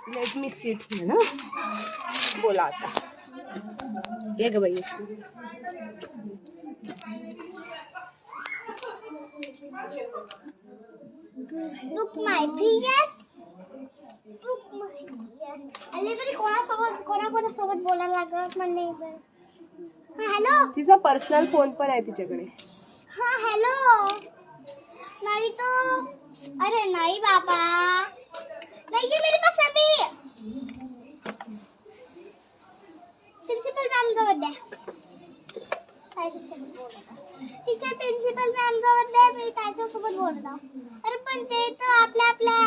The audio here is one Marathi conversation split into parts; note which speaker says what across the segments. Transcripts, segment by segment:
Speaker 1: लेट मी सीट ना बोला आता ये ग बाई
Speaker 2: Look my PS. Look my PS. अलीकडे कोणासोबत बोलायला लागत म्हणजे हा हॅलो
Speaker 1: तिचा पर्सनल फोन पण आहे तिच्याकडे
Speaker 2: हा हॅलो नहीं तो अरे नहीं बाबा नहीं है मेरे पास अभी प्रिंसिपल मैम जवळ टीचर प्रिंसिपल मॅम जवळ मी त्याच्यासोबत बोलत आहे अरे पण ते तर आपल्या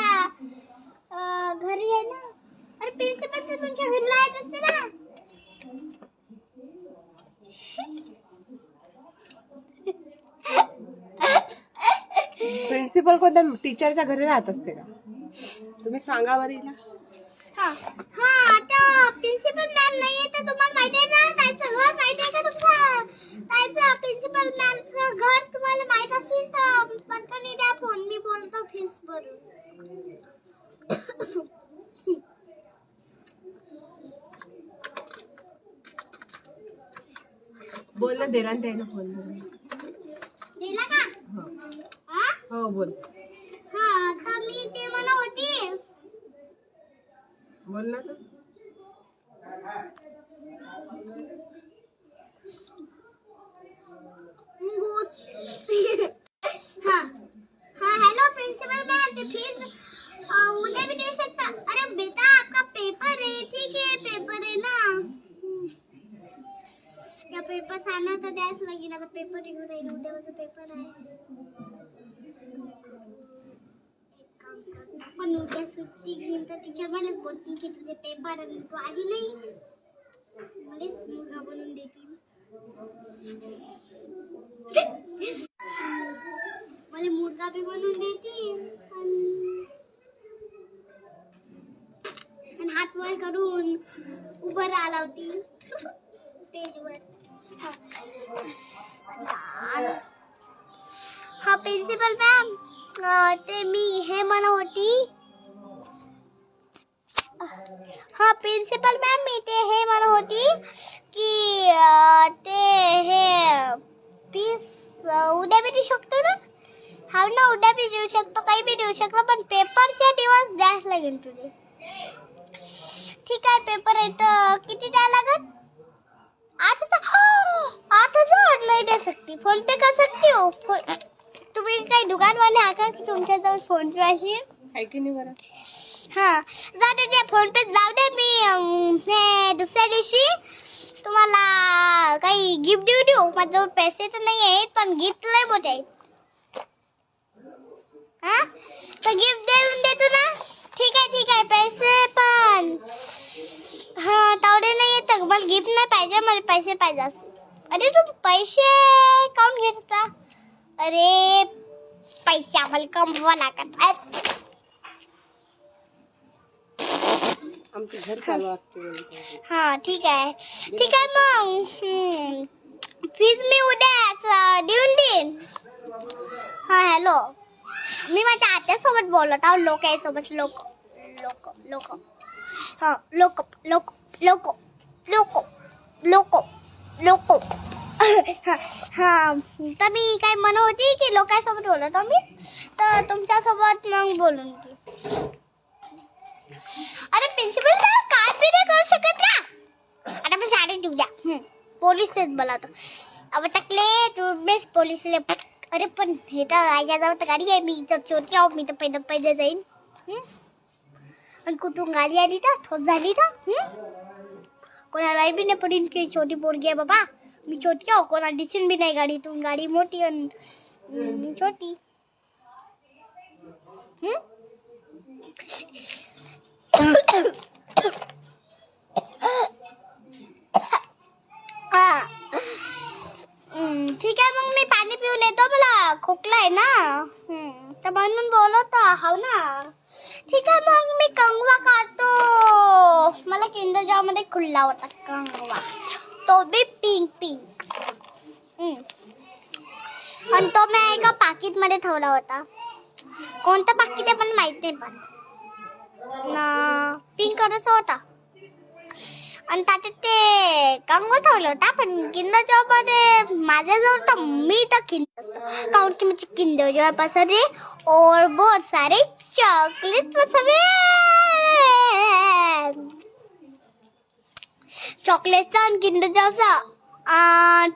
Speaker 2: घरी आहे ना अरे प्रिंसिपल तर तुमच्या घरी येत असते ना
Speaker 1: प्रिन्सिपल कोणत्या टीचरच्या घरी राहत असते का तुम्ही सांगा बरं हिला
Speaker 2: हा हा आता प्रिंसिपल मॅम नाही आहे तर तुम्हाला माहिती आहे ना त्याचं घर माहिती आहे का तुमचा त्याचं प्रिंसिपल मॅमचं घर तुम्हाला माहित असेल तर पटकन द्या फोन मी बोलतो फीस भरून
Speaker 1: बोल ना देना द्यायला फोन
Speaker 2: दिला का हा
Speaker 1: हो बोल
Speaker 2: हा तर मी ते म्हणत होती
Speaker 1: बोल ना तर
Speaker 2: हाँ हाँ हेलो प्रिंसिपल मैम तो प्लीज उन्हें भी दे सकता अरे बेटा आपका पेपर है ठीक है पेपर है ना या पेपर आना तो द्यायच लागेल आता पेपर येऊ राहील उद्या माझा पेपर आहे आपण उद्या सुट्टी घेऊन तर टीचर मलाच बोलतील की तुझे पेपर आणि तू आली नाही मलाच मुलगा बनवून देतील मला मुर्गा भी बनवून देतील आणि हात वर करून उभं राहायला होती पेजवर हा प्रिन्सिपल मॅम ते मी हे म्हणत होती हा प्रिन्सिपल मॅम मी ते हे म्हणत होती की ते हे पीस उद्या भी देऊ शकतो ना हा ना उद्या भी देऊ शकतो काही भी देऊ शकतो पण पेपरचे दिवस द्यायच लागेल तुझे ठीक आहे पेपर आहे तर किती द्यायला लागत 8,000 नहीं दे सकती फोन पे कर सकती हो तुम्ही काही दुकान वाले आका की तुमच्या जवळ फोन पे आहे
Speaker 1: की नाही बरं
Speaker 2: हाँ जाऊ दे फोन पे जाऊ दे मी दुसऱ्या दिवशी तुम्हाला काही गिफ्ट देऊ माझ्याजवळ पैसे तर नाही आहेत पण गिफ्ट लय मोठे आहेत हाँ तर गिफ्ट देऊन देतो ना ठीक आहे पैसे पण हाँ तेवढे नाही येत मला गिफ्ट नाही पाहिजे मला पैसे पाहिजे असं अरे तू पैसे काऊन घेता अरे पैसे आम्हाला कमवा लागतात
Speaker 1: आमचं घर चालू लागते
Speaker 2: हाँ ठीक आहे मग फीज मी उद्या देऊन देईन हाँ हॅलो मी माझ्या आत्यासोबत बोलत आहो लोक आहे सोबत लोक हाँ लोक हाँ तर मी काय म्हणत होती की लोकांसोबत बोलत आहो मी तर तुमच्यासोबत मग बोलून की अरे प्रिन्सिपल मॅम काय बी नाही करू शकत का आता आपण शाळेत देऊ द्या पोलीसच बोलावतो अब टकले तू बेस पोलीसले अरे पण हे तर आईच्याजवळ तर गाडी आहे मी तर छोटी आहो मी तर पैदल जाईन आणि कुठून गाडी आली तर ठोस झाली तर कोणाला बी नाही पडेल की छोटी पोरगी आहे बाबा मी छोटी आहो कोणा दिसेल बी नाही गाडीतून गाडी मोठी आणि मी छोटी ठीक आहे मग मी पाणी पिऊन येतो मला खोकला आहे ना तर म्हणून बोलवतो हाव ना ठीक आहे मग मी कंगवा खातो मला किंडर जॉय मध्ये खुल्ला होता कंगवा तो भी पिंक आणि तो मी एका पाकिट मध्ये ठेवला होता कोणतं पाकिट आहे पण माहित नाही पण ना पिंक कलरचा होता आणि त्याच्यात ते कंगवा ठेवला होता. पण किंडर जॉय मध्ये माझ्याजवळ तर मी तर किंडर काउंट की मुझे किंडर जॉय पसंद है और बहुत सारे चॉकलेट पसंद है. चॉकलेटचा आणि किंडर जॉयचा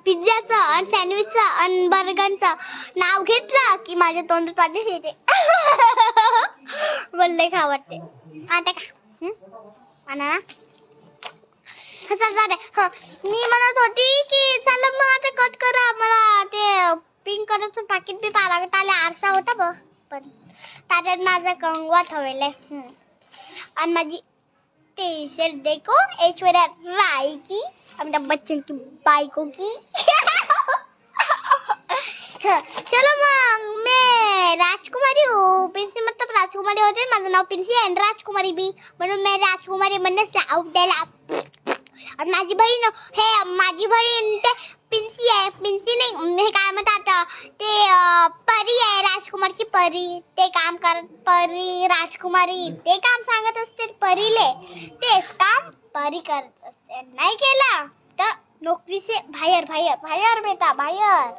Speaker 2: पिझ्झाचं आणि सँडविचचं आणि बर्गरचं नाव घेतलं की माझ्या तोंडात पाणी येते. बोलले खा वाटते आता का ना. मी म्हणत होती की चला मग आता कट करा. मला ते पिंक कलरचं पाकिट बी पाहा लागत आले. आरसा होता बघ पण त्याच्यात माझा कंगवा ठेवले आणि माझी टी शर्ट देखो ऐश्वर्या राय की अमिताभ बच्चन की बायको की. चलो मग मैं राजकुमारी हूँ. पिंसी मतलब राजकुमारी होते. माझं नाव पिंसी आहे राजकुमारी बी म्हणून मी राजकुमारी म्हणण्यास आवडेला. आणि माझी बहीण ते पिंसी आहे. पिंसी नाही हे काय म्हणतात ते परी आहे. राजकुमारची परी ते काम करत. परी राजकुमारी ते काम सांगत असते परीले. तेच काम परी करत असते. नाही केला तर नोकरी से बाहेर बेटा बाहेर.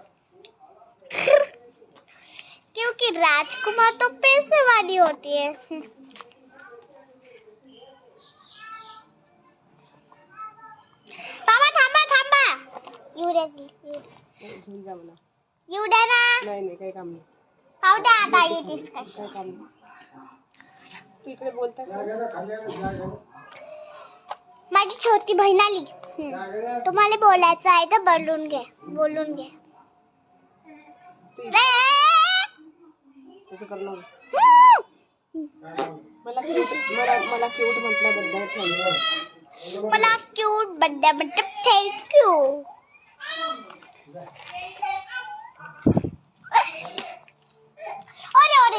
Speaker 2: क्योंकि राजकुमार तो पैसे वाली होती है. बाबा थांबा येऊ द्या ना.
Speaker 1: नाही काही काम नाही.
Speaker 2: पाहू द्या आता येतेस कशी.
Speaker 1: काय काम नाही. तू इकडे बोलता
Speaker 2: माझी छोटी बहीण आली. तुम्हाला बोलायचं आहे तर बोलून घे.
Speaker 1: तसं करणं. मला क्यूट म्हटल्याबद्दल थँक्यू.
Speaker 2: मला क्यूट बड्डे थँक्यू. अरे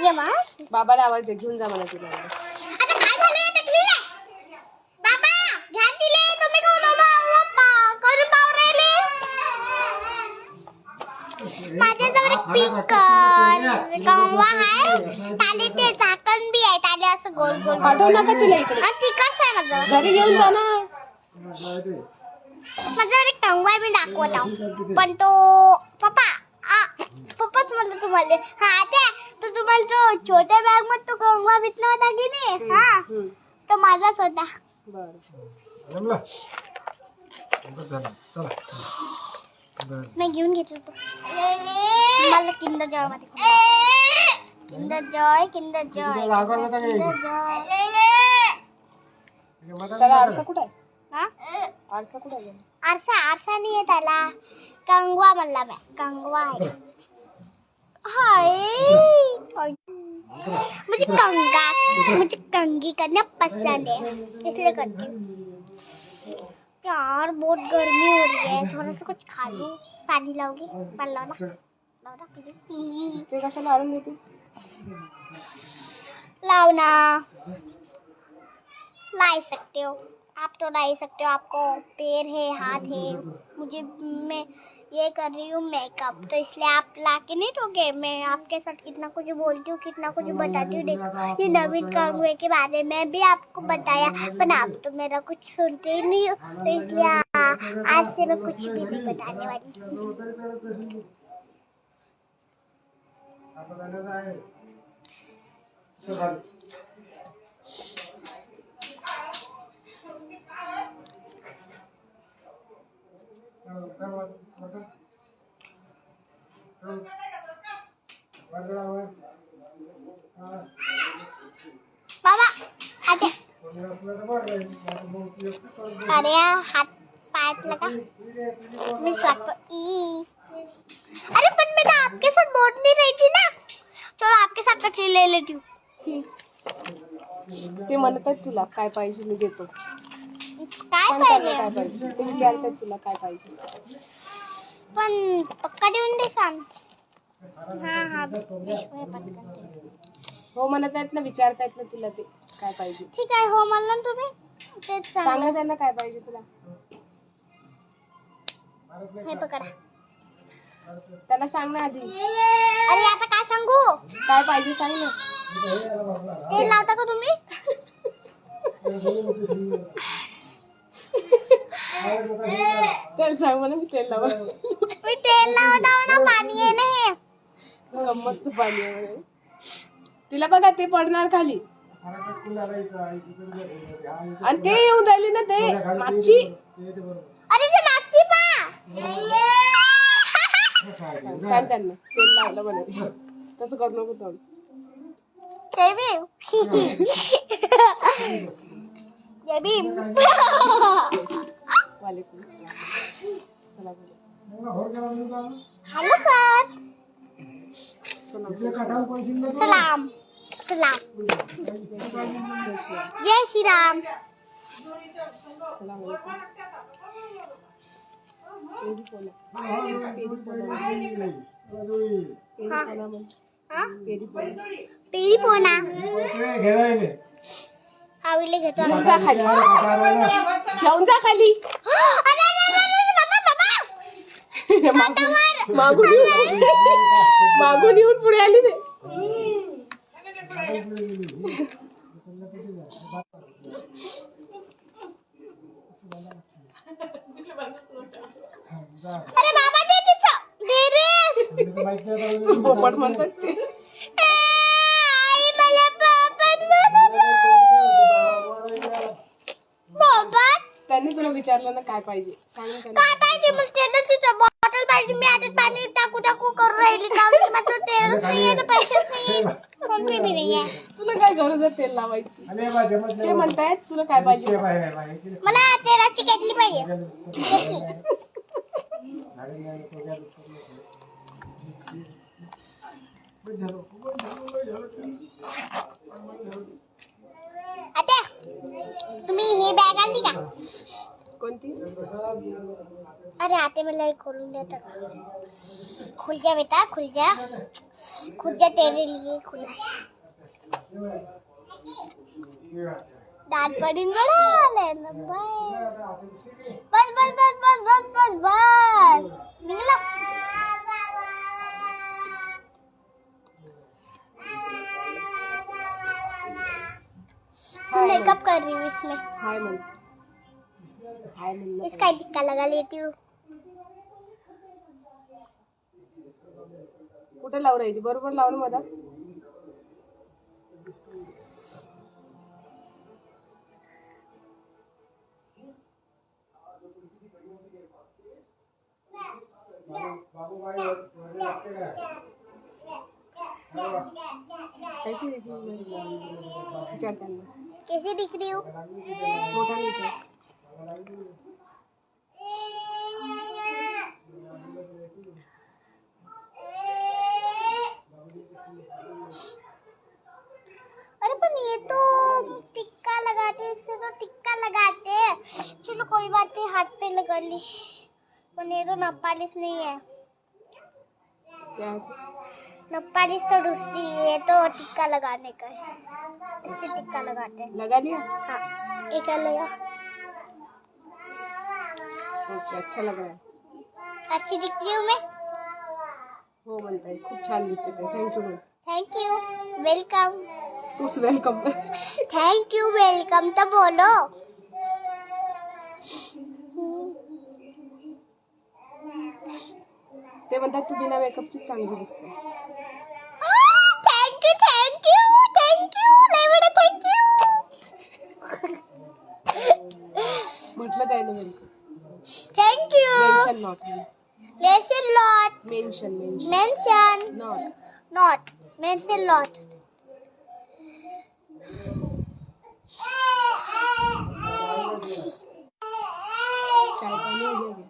Speaker 2: ये मा.
Speaker 1: बाबाला आवाज दे. घेऊन जा मला तिला.
Speaker 2: आता काय झालं टकलीला. बाबा घ्या दिले तुम्ही कोण करून पाव राहिले. माझ्याजवळ एक पिंक कंगवा आहे. त्याले ते झाकण बी आहे. त्याले असं गोल गोल
Speaker 1: पाठवू नका तिला इकडे.
Speaker 2: आणि ती कसं आहे माझं
Speaker 1: घरी घेऊन जा ना.
Speaker 2: माझा एक कंगवा मी दाखवत आहो. पण तो पप्पाच म्हणलं तुम्हाला. हा ते तुम्हाला तो छोट्या बॅग मध्ये तो कंगवा भेटला होता की नाही. हा तो माझाच होता. मी घेऊन घेतलं तो. मला किंडर जॉय मध्ये किंडर जॉय.
Speaker 1: त्याला आरसा कुठे आहे.
Speaker 2: हा
Speaker 1: आरसा कुठे आहे.
Speaker 2: आरसा नाही आहे त्याला. कंगवा म्हणला मैं. कंगवा आहे. हाय मुझे कंगी करना पसंद है इसलिए करती हूँ. यार बहुत गर्मी हो रही है. थोड़ा सा कुछ खा लूँ. पानी लाओगी. पानी लाओ ना
Speaker 1: ते कशाला आणून देते.
Speaker 2: लाओ ना. ला सकते हो आप तो ला सकते हो. आपको पैर है हाथ है. मैं ये कर रही हूँ मेकअप तो इसलिए आप लाके नहीं दोगे. मैं आपके साथ कितना कुछ बोलती हूँ कितना कुछ बताती हूँ. देखो ये नवीन कंगवे के बारे में भी आपको बताया पर आप तो मेरा कुछ सुनते ही नहीं हो. तो इसलिए आज से मैं कुछ भी नहीं बताने वाली हूँ. बाबा आते. अरे हाथ पायत लगा. मैं अरे पण मैं आपके साथ बोल नहीं रही थी ना. चलो आपके साथ कचरी ले लेती हूँ.
Speaker 1: ते म्हणत आहेत तुला काय पाहिजे मी देतो.
Speaker 2: काय पाहिजे
Speaker 1: काय पाहिजे ते विचारतात तुला काय पाहिजे.
Speaker 2: पण पक्का देऊन दे सांग. हा
Speaker 1: हो म्हणत आहेत ना. विचारतायत ना तुला ते काय पाहिजे.
Speaker 2: ठीक आहे हो म्हणलं ना तुम्ही. तेच
Speaker 1: सांग ना त्यांना काय पाहिजे तुला.
Speaker 2: हे पकडा.
Speaker 1: त्यांना सांग ना आधी.
Speaker 2: अरे आता काय सांगू.
Speaker 1: काय पाहिजे सांग ना.
Speaker 2: तेल लावता का तुम्ही.
Speaker 1: तेल सांग मला, मी तेल लावा.
Speaker 2: मी तेल लावणार ना, पाणी आहे नाही.
Speaker 1: गंमतचं पाणी आहे म्हणे. तिला बघा ते पडणार खाली. आणि ते येऊन राहिली ना ते मागची.
Speaker 2: अरे ते मागची पा.
Speaker 1: सांग त्यांना तेल लावलं म्हणे. तसं करू नको तोंड. वालेकुम सलाम.
Speaker 2: Hello sir. सलाम सलाम. जय श्री राम.
Speaker 1: सलाम वालेकुम.
Speaker 2: पेरी पोना आवीले घेतो.
Speaker 1: घेऊन जा खाली. घेऊन जा खाली. मागून येऊन पुढे आली ते.
Speaker 2: अरे बाबा दे तिचं दे रे.
Speaker 1: पोपट म्हणतात ते.
Speaker 2: आई मला पोपट पोपट.
Speaker 1: त्यांनी तुला विचारलं ना काय पाहिजे, सांग ना त्यांना.
Speaker 2: काय पाहिजे? मला तेलाची बॉटल पाहिजे. मी आता पाणी टाकू टाकू करून राहिली. माझं तेलच नाहीये ना, पैसेच नाहीये, फोन पे बी नाहीये.
Speaker 1: तुला काय गरज आहे तेल लावायची? ते म्हणतायत तुला काय पाहिजे.
Speaker 2: मला तेलाची केटली पाहिजे. आता तुम्ही ही बॅग आणली का?
Speaker 1: कोणती?
Speaker 2: अरे आते मला एक खोलून देता का? खुल जा बेटा, खुल जा. खुल जा, तेरे लिए खुला. दांत पडीन बडा लंबा. बस बस बस बस बस बस बस. निघला. मेकअप कर रही हूँ इसमें.
Speaker 1: हाय म्हण. हाय म्हण.
Speaker 2: इसका टिक्का लगा लेती हूँ.
Speaker 1: कुठे लावून राहिली? बरोबर लावून मधात. कैसी दिख रही है? विचार त्यांना.
Speaker 2: कैसी दिख रही हूँ?
Speaker 1: मोठा विचार.
Speaker 2: अरे पर ये तो टिक्का लगाते, इससे तो टिक्का लगाते. चलो कोई बात नहीं, हाथ पे लगा ली. पर ये तो नपालिस नहीं है.
Speaker 1: क्या?
Speaker 2: नपालिस तो दूसरी है, तो टिक्का लगाने का है. इससे टिक्का लगाते हैं.
Speaker 1: लगा लिया?
Speaker 2: हाँ, ये क्या लगा?
Speaker 1: ओके, अच्छा लग रहा है.
Speaker 2: अच्छी दिख रही हूँ मैं?
Speaker 1: हो म्हणताय. खूप छान दिसते ते. थँक्यू म्हण.
Speaker 2: Thank you. वेलकम.
Speaker 1: तूच वेलकम.
Speaker 2: थैंक यू वेलकम तो बोलो.
Speaker 3: ते म्हणतात तू बिना मेकअपची चांगली दिसते.
Speaker 2: थँक्यू थँक्यू थँक्यू लय बडा थँक्यू.
Speaker 3: म्हटलं काय नाही
Speaker 2: थँक्यू.
Speaker 3: Mention not.
Speaker 2: लेसन लॉट.
Speaker 3: Mention
Speaker 2: mention
Speaker 3: not.
Speaker 2: Not. Mention लॉट.
Speaker 3: चाय पाणी वगैरे.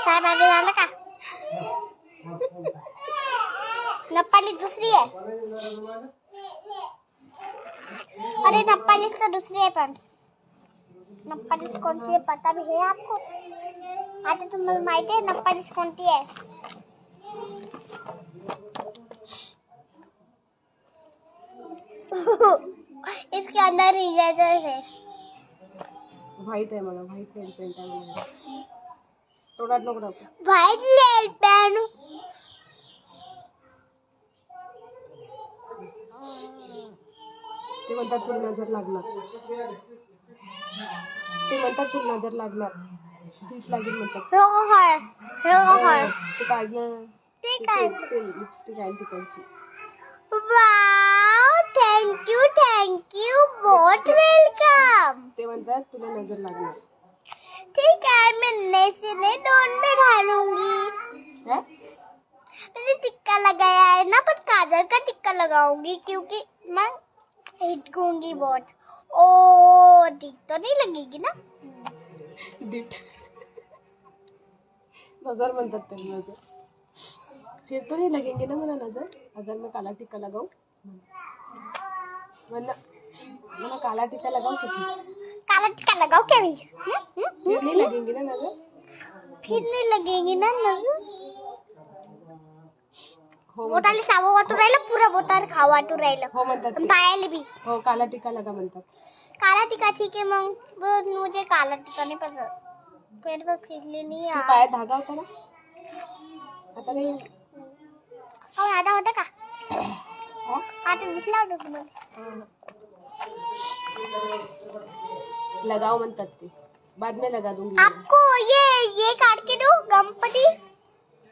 Speaker 2: चाय पाणी झालं का? नप्पाली दुसरी आहे. अरे नप्पालीस तो दूसरी है पण नप्पालीस कौन सी है पता भी है आपको? आता तुम्हाला माहिती है नप्पालीस कोणती है? इसके अंदर इरेजर है.
Speaker 3: व्हाईट आहे मला. व्हाईट नेल पेंट आहे मला. तोडात नको टाकू.
Speaker 2: व्हाइट नेल पेन.
Speaker 3: ते म्हणतात तुला नजर लागणार. ते म्हणतात तुला नजर लागणार. धूत लागेल म्हणतात. ते काढणं.
Speaker 2: ते काय?
Speaker 3: ते लिपस्टिक आहे तिकडची.
Speaker 2: वाव, थँक यू बहुत वेलकम.
Speaker 3: ते म्हणतात तुला नजर लागणार.
Speaker 2: ठीक है, मैं नेसे ने दोन में ढालूंगी.
Speaker 3: है?
Speaker 2: मैंने टिक्का लगाया है ना, पर काजल का टिक्का लगाऊंगी क्योंकि मैं हिटकूंगी बहुत. ओ ठीक तो नहीं लगेगी ना?
Speaker 3: डीट. नजर म्हणतात त्याला नजर. फिर तो नहीं लगेंगे ना मला नजर अगर मैं काला टिक्का लगाऊं. मला काला टिक्का लगाऊं किती.
Speaker 2: काला टिक्का लगाओ क्या भी?
Speaker 3: फिर नहीं लगेंगे ना नजर.
Speaker 2: फिर नहीं लगेगी ना नजर.
Speaker 3: हो
Speaker 2: बोटाली सावं वाटू राहिलं, पुरा बोटार खावा वाटू राहिलं.
Speaker 3: हो म्हणतात ते.
Speaker 2: पायाला भी
Speaker 3: हो काला टिक्का लगा म्हणतात.
Speaker 2: काला टिक्का ठीक है, मग बस मुझे काला टिक्का नहीं पसंद. मेरे पास इसलिए नहीं
Speaker 3: ते
Speaker 2: है.
Speaker 3: पायात धागा होता ना. आता नाही.
Speaker 2: आता होता का?
Speaker 3: हा?
Speaker 2: आता दिसला होता तुम्हाला.
Speaker 3: लगाओ म्हणतात ते. बाद में लगा दूंगी.
Speaker 2: आपको ये काट के दो. गणपति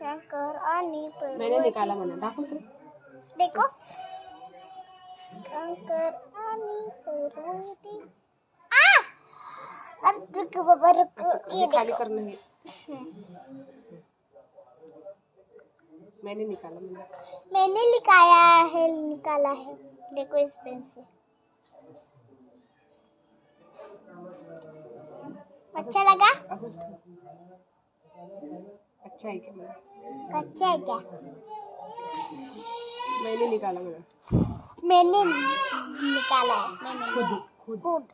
Speaker 2: शंकर आणि
Speaker 3: मैंने निकाला म्हणा. दाखवतो.
Speaker 2: देखो, शंकर आणि पार्वती. रुको बाबा रुको.
Speaker 3: ये खाली करना है. मैंने निकाला म्हणा.
Speaker 2: मैंने निकाला है. देखो इस पेन से. अच्छा लगा?
Speaker 3: असंच ठेव. अच्छा आहे की मला.
Speaker 2: अच्छा है क्या?
Speaker 3: मैंने निकाला म्हणा.
Speaker 2: मैंने निकाला है. मैंने
Speaker 3: खुद
Speaker 2: खुद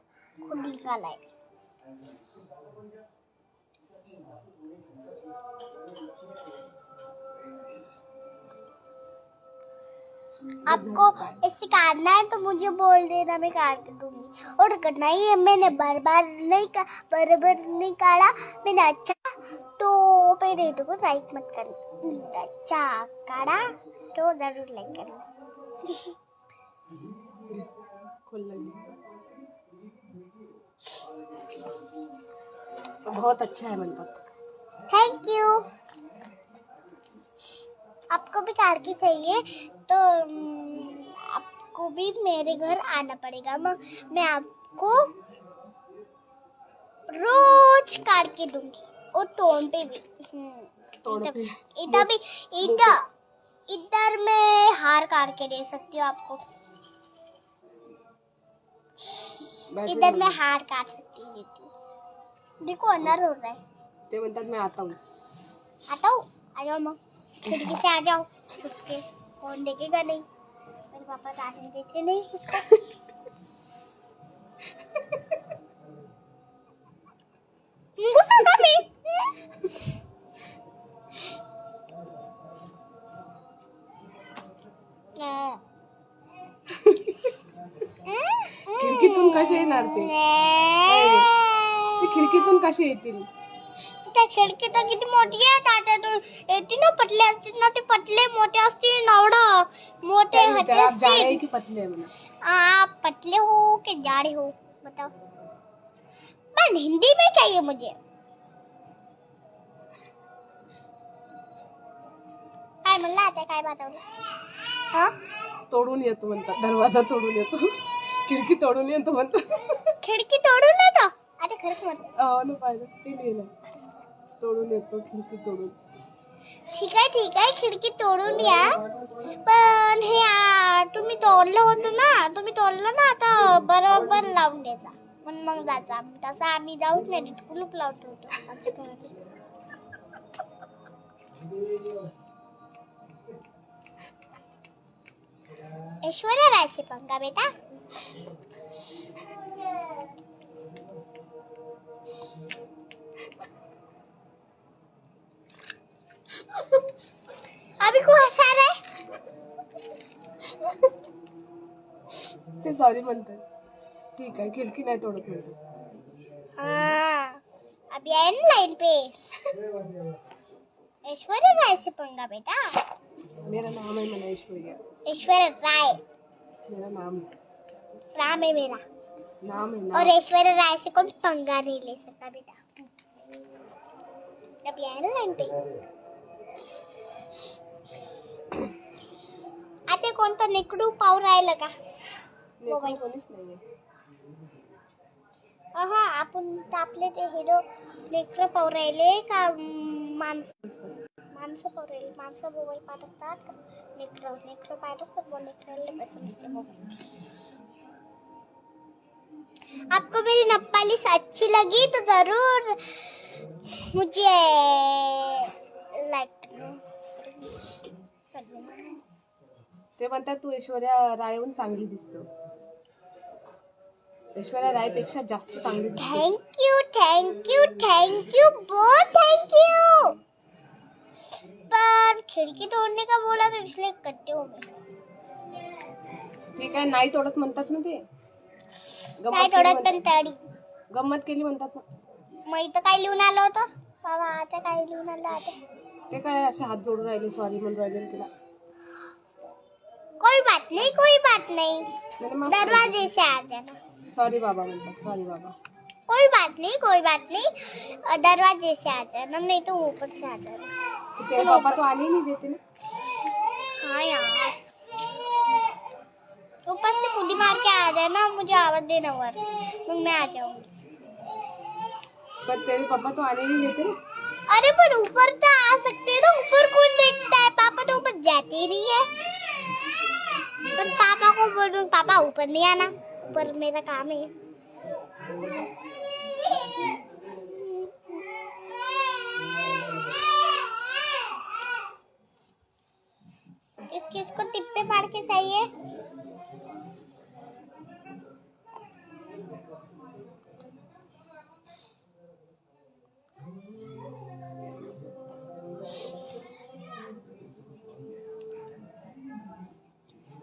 Speaker 2: निकाला है. आपको ऐसे काटना है तो मुझे बोल देना, मैं काट दूंगी. और करना ही है. मैंने बराबर नहीं काटा. मैंने अच्छा तो पहले तो लाइक मत करना. अच्छा काटा तो जरूर लाइक करना.
Speaker 3: खोल लगी. बहुत अच्छा है म्हणतात.
Speaker 2: Thank you. आपको भी कार की चाहिए तो आपको भी मेरे घर आना पड़ेगा. मैं आपको रोज कार के दूंगी. और तोड़ पे भी. इधर मैं हार काट के दे सकती हूँ आपको. इधर मैं हार काट सकती हूँ. देखो अंदर हो रहा है.
Speaker 3: ते म्हणतात मैं आता हूँ.
Speaker 2: आता हूँ. आ जाओ मग. खिड़की से आ जाओ. छुप के. कौन देखेगा नहीं. मेरे पापा डांटने देते नहीं उसको. गुस्सा कर रही.
Speaker 3: खिडकीतून कसे येणार ते. ते खिडकीतून कसे येतील.
Speaker 2: त्या खिडकी तर किती मोठी आहे. तात्या येते ना, पतले असतील ना, ते पतले मोठे असतील. एवढं मोठे हात
Speaker 3: आप जाड़े है कि पतले है म्हणा.
Speaker 2: आप पतले हो कि जाड़े हो बताओ. पर हिंदी में चाहिए मुझे. काय म्हणला आता, काय बतावलं. हाँ
Speaker 3: तोडून येतो म्हणतात. दरवाजा तोडून येतो. खिडकी तोडून येतो म्हणतात.
Speaker 2: खिडकी तोडून येतो. आता खरंच म्हणतो.
Speaker 3: हो ना, पाहिलं ते लिहिलं. तोडून येतो खिडकी तोडून.
Speaker 2: ठीक आहे खिडकी तोडून या. पण हे तुम्ही तोडलं ना, आता बरोबर लावून द्यायचा. मग जायचा. तसं आम्ही जाऊच नाही. कुलूप लावतो आमच्या घरात. ऐश्वर्या राय से पंगा बेटा. अभी को हंसा रहे.
Speaker 3: ते सॉरी म्हणतात. ठीक आहे खिडकी नाही तोडत म्हणतात.
Speaker 2: हाँ अभी आए ना लाइन पे. ऐश्वर्या राय से पंगा बेटा.
Speaker 3: मेरा नाम है मला ऐश्वर्या.
Speaker 2: ऐश्वर्या राय.
Speaker 3: मेरा नाम
Speaker 2: राम है मेरा
Speaker 3: नाम है
Speaker 2: और
Speaker 3: नाम।
Speaker 2: ऐश्वर्या राय से कोई पंगा नहीं ले सकता बेटा। अब ये है ना लाइन पे आता कोणतं नेकडू पाव राहिलं का?
Speaker 3: लेकरं कोणीच नाहीये.
Speaker 2: हा आपण आपले ते हिरो नेकडू पाव राहिले का माणसं पाव राहिले. माणसं मोबाईल पाहत असतात का नेकडू पाहत असतात वो नेकडूला पैसे नसते मोबाईल. आपको मेरी नप्पालिश अच्छी लगी तो जरूर मुझे लाइक कर देना.
Speaker 3: ते म्हणतात तू ऐश्वर्या रायहून चांगली दिसतो. ऐश्वर्या राय पेक्षा जास्त चांगली दिसते.
Speaker 2: थैंक यू बहुत थैंक यू. पर खिड़की तोड़ने का बोला तो इसलिए करते हो मैं.
Speaker 3: ठीक आहे नाही तोडत म्हणतात ना ते.
Speaker 2: नाही तोडत पण तडी.
Speaker 3: गंमत केली म्हणतात ना.
Speaker 2: मग इथं काय लिहून आलं होतं बाबा? आता काय लिहून आलं आता?
Speaker 3: ते काय असे हात जोडून राहिले सॉरी म्हणून राहिले ना तुला.
Speaker 2: कोई बात नहीं
Speaker 3: मैंने माफ
Speaker 2: दरवाजे से आ जाना.
Speaker 3: सॉरी बाबा म्हणतात. सॉरी बाबा.
Speaker 2: कोई बात नहीं दरवाजे से आ जाना नहीं तो ऊपर से आ जाना.
Speaker 3: तेरे पापा तो आने ही नहीं देते ना.
Speaker 2: हाँ यार ऊपर से कुंडी मार के आ जाना. मुझे आवाज देना वर मग मैं आ जाऊंगी.
Speaker 3: पर तेरे पापा तो आने ही नहीं देते ना.
Speaker 2: अरे पर ऊपर तो आ सकते हैं ना. ऊपर कौन देखता है? पापा तो ऊपर जाते ही नहीं है. पर पापा को बोलूं पापा ऊपर नहीं आना. ऊपर मेरा काम है. किसको टिप्पे फाड़ के चाहिए?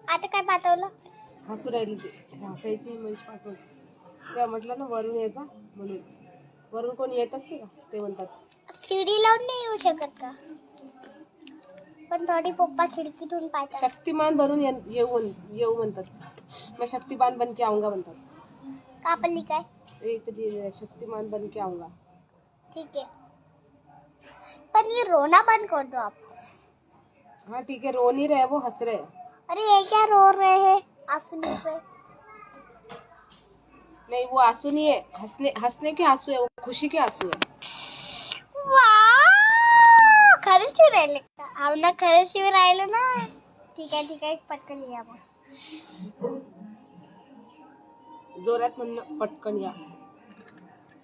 Speaker 2: आता काय पाठवलं?
Speaker 3: हसू राहिली ती. हसायची महेश पाठवत. तेव्हा म्हटलं ना वरून यायचा म्हणून. वरून कोणी येत असते का ते म्हणतात.
Speaker 2: शिडी लावून नाही येऊ शकत का? पण थोडी पप्पा खिडकीतून पाहतात.
Speaker 3: शक्तिमान बनून येऊ म्हणतात. मैं शक्तिमान बन के आऊंगा म्हणतात.
Speaker 2: का पल्ली काय?
Speaker 3: इतनी शक्तिमान बन के आऊंगा.
Speaker 2: ठीक है पर ये रोना बंद कर दो आप.
Speaker 3: हाँ ठीक है. रो नहीं रहे वो हंस रहे.
Speaker 2: अरे ये क्या रो रहे हैं? आंसू नहीं रहे.
Speaker 3: नहीं वो आंसू नहीं है. हंसने के आंसू है. वो खुशी के आंसू है.
Speaker 2: वाह खरंच शिव राहिले का? हा ना खरंच शिव राहिलो ना. ठीक आहे पटकन या मग.
Speaker 3: जोरात म्हणणं पटकन या.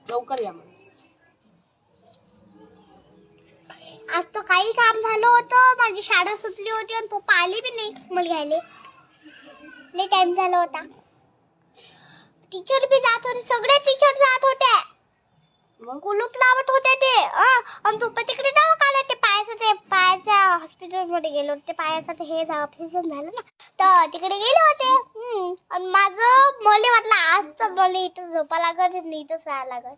Speaker 3: लवकर या मग.
Speaker 2: आज तो काही काम झालं होतं. माझी शाळा सुटली होती आणि पप्पा आले बी नाही मला घ्यायला. लय टाइम झाला होता. टीचर बी जात होते. सगळे टीचर जात होते. कुलूप लावत होते ते. आणि पप्पा तिकडे नाव काढले. ते पायाच्या हॉस्पिटल मध्ये गेलो होते. पायाचं ते हे ऑपरेशन झालं ना तर तिकडे गेले होते. आणि माझं मला वाटलं आज तर मला इथं झोपा लागत नाही इथंच राहा लागत.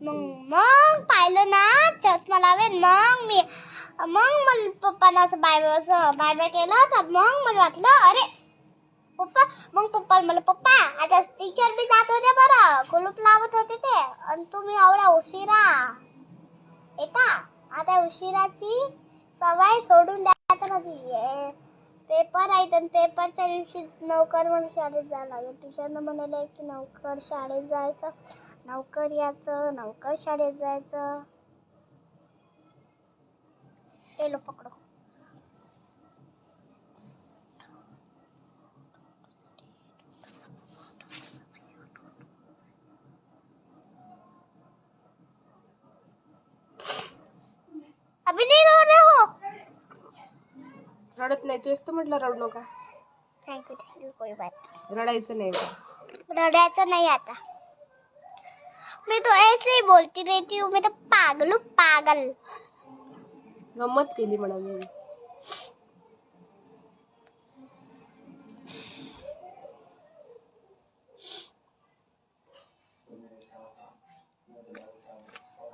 Speaker 2: मग पाहिलं ना चष्मा लावेन. मग मला पप्पानं असं बाय बाय केलं तर मग मला वाटलं अरे पप्पा. मग पप्पा मला पप्पा आता टीचर बी जात होते बरं. कुलूप लावत होते ते आणि तुम्ही एवढ्या उशिरा येता. आता उशिराची सवय सोडून द्या. तर माझी पेपर आहेत आणि पेपरच्या दिवशी नवकर म्हणून शाळेत जायला लागेल. टीचरनं म्हणाले की नवकर शाळेत जायचं. नवकर यायचं. नवकर शाळेत जायचं. लो पकडो. अभी नहीं रो रहे हो?
Speaker 3: रडत नाही. तूच तर म्हटलं रडू नका.
Speaker 2: थँक्यू कोई बात.
Speaker 3: रडायचं नाही.
Speaker 2: रडायचं नाही आता. मैं तो ऐसे ही बोलती रहती हूँ. मैं तो पागल हूँ पागल.
Speaker 3: गंमत केली म्हणा मी.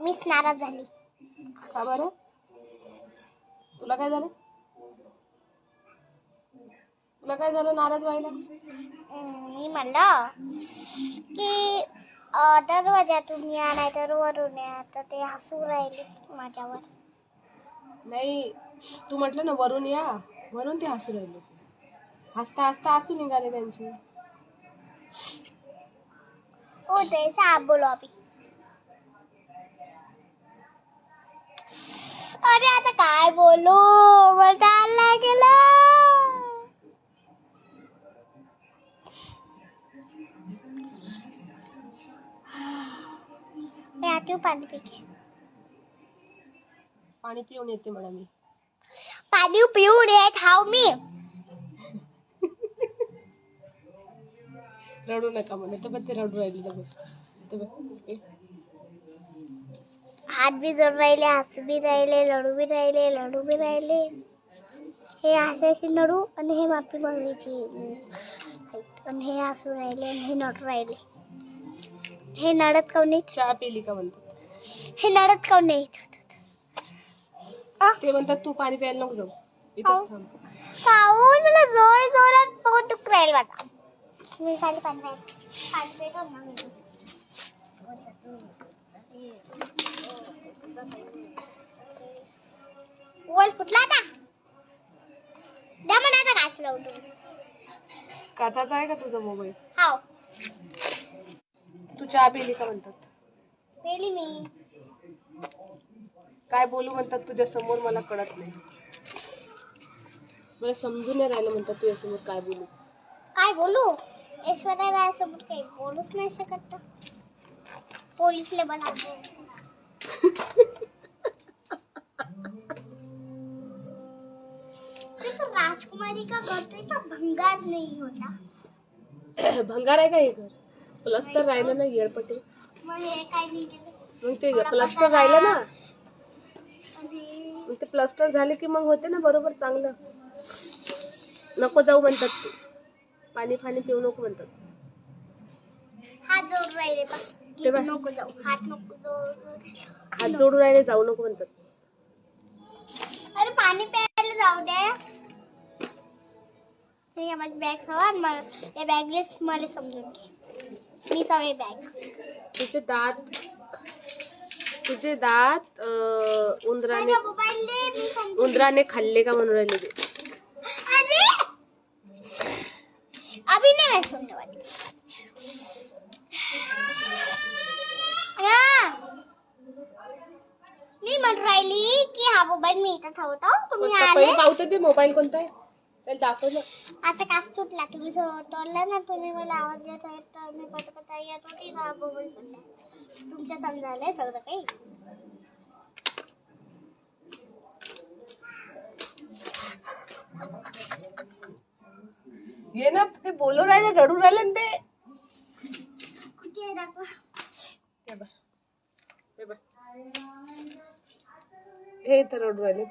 Speaker 2: मीच नाराज झाली.
Speaker 3: का बरं? तुला काय झालं? तुला काय झालं नाराज व्हायला?
Speaker 2: मी म्हणलं की दरवाजातून या नाही तर वरून या, तर ते हसू राहिले माझ्यावर.
Speaker 3: नाही, तू म्हटलं ना वरून या, म्हणून ते हसू राहिले. हसता हसता हसू निघाले त्यांची.
Speaker 2: हो ते आप बोलो अभी. अरे आता काय बोलू, मला गेलं. मैं आती हूँ पानी पी के.
Speaker 3: पाणी पिऊन येते म्हणा मी.
Speaker 2: पाणी पिऊन येत हाव मी.
Speaker 3: रडू नका म्हणे, तर पण ते रडू राहिले. तर बघ.
Speaker 2: हात बी जोड राहिले, हसू बी राहिले, लढू बी राहिले, लढू बी राहिले. हे हसायची नडू आणि हे माफी मागायची आणि हे हसू राहिले आणि हे नडू राहिले. हे नडत काऊन नाही?
Speaker 3: चहा पिली का म्हणतात.
Speaker 2: हे नडत काऊन नाही?
Speaker 3: ते म्हणतात तू पाणी प्यायला नको जाऊ, इथंच थांब.
Speaker 2: काऊन मला जोर जोरात पोट दुख राहील माझा. मी खाली पाणी पेटव ना मी. वॉल फुटला आता. द्या म्हणा आता घास लावून.
Speaker 3: काचाचा आहे का तुझा मोबाईल?
Speaker 2: हाव.
Speaker 3: तू चहा पिली का म्हणतात.
Speaker 2: पेली मी.
Speaker 3: काय बोलू म्हणतात तुझ्या समोर, मला कळत नाही. मला समजून नाही राहिलं म्हणतात तुझ्या समोर काय बोलू.
Speaker 2: काय बोलू? ऐश्वर्या राय समोर काही बोलूच नाही शकत. पोलीसले बोलावतो. तो राजकुमारी का घर तो भंगार नहीं होता.
Speaker 3: भंगार आहे का हे घर? प्लास्टर राहिलं ना येळपटे.
Speaker 2: मग हे काय नाही केलं.
Speaker 3: मग ते प्लास्टर राहिलं ना,
Speaker 2: आणि
Speaker 3: मग ते प्लास्टर झाले की मग होते ना बरोबर चांगलं. नको जाऊ म्हणतात ते, पाणी फाणी पिऊ नको म्हणतात.
Speaker 2: हात जोड राहिले बघ. नको जाऊ, हात नको जोड.
Speaker 3: हात जोडून राहिले, जाऊ नको म्हणतात.
Speaker 2: अरे पाणी प्यायला जाऊ दे. ठीक आहे, माझी बॅग हवा. मला या बॅगलेस मला समजून घे. मी सवय बॅग.
Speaker 3: तुझे दात
Speaker 2: माझ्या मोबाईलले मी समजून.
Speaker 3: उंदराने खाल्ले का म्हणून राहिले ते.
Speaker 2: अरे अभी नहीं मैं सुनने वाली. मी म्हणून राहिली की हा मोबाईल मी इथं ठेवतो. तुम्ही आले
Speaker 3: पाहतो ते मोबाईल कोणता आहे त्याला दाखव ना.
Speaker 2: असं काच तुटला. तुम्ही तोडला ना, तुम्ही मला आवाज देत आहे तर मी पता येत होती ना मोबाईल पडला. तुमच्या समजायला सगळं काही.
Speaker 3: ये ना, ते बोलू राहिले, रडू राहिले ना ते.
Speaker 2: कुठे आहे दाखवा.
Speaker 3: हे तर रडू राहिले.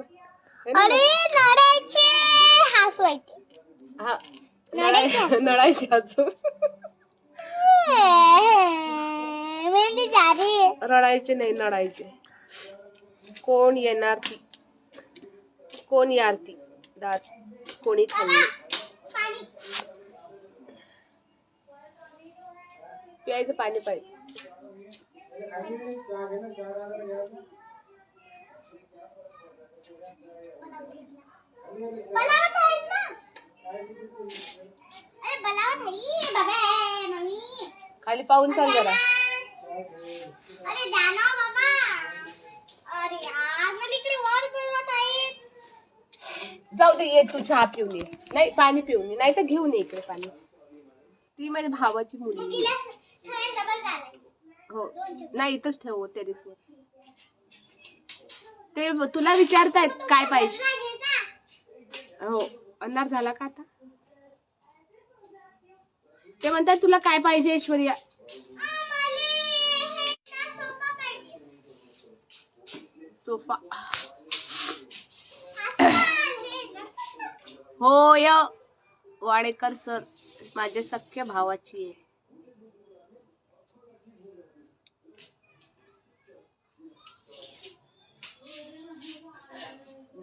Speaker 2: अरे नडायचे हसवायचे.
Speaker 3: हा,
Speaker 2: नडायचे
Speaker 3: नडायचे अजून.
Speaker 2: मेहंदी जा रही है.
Speaker 3: रडायचे नाही, नडायचे. कोण येणार ती, कोण यार ती, दात कोणी खाल्ले. प्यायचं पाणी पाहिजे.
Speaker 2: बलावत आहे ना. अरे बलावत आहे बाबा मम्मी.
Speaker 3: खाली पाहून चाल जरा.
Speaker 2: अरे द्या ना बाबा. अरे यार मला इकडे वर फिरवत आहे.
Speaker 3: जाऊ दे, ये तू चहा पिऊन ये. नाही पाणी पिऊन ये, नाही तर घेऊन ये इकडे पाणी. ती माझ्या भावाची मुलगी.
Speaker 2: तिला डबल झालं.
Speaker 3: हो, नाही इथंच ठेव त्या दिवशी. ते तुला विचारतायत काय पाहिजे. हो, अंधार झाला का आता? ते म्हणतात तुला काय पाहिजे ऐश्वर्या. सोफा. होय, वाडेकर सर माझ्या सख्या भावाची आहे.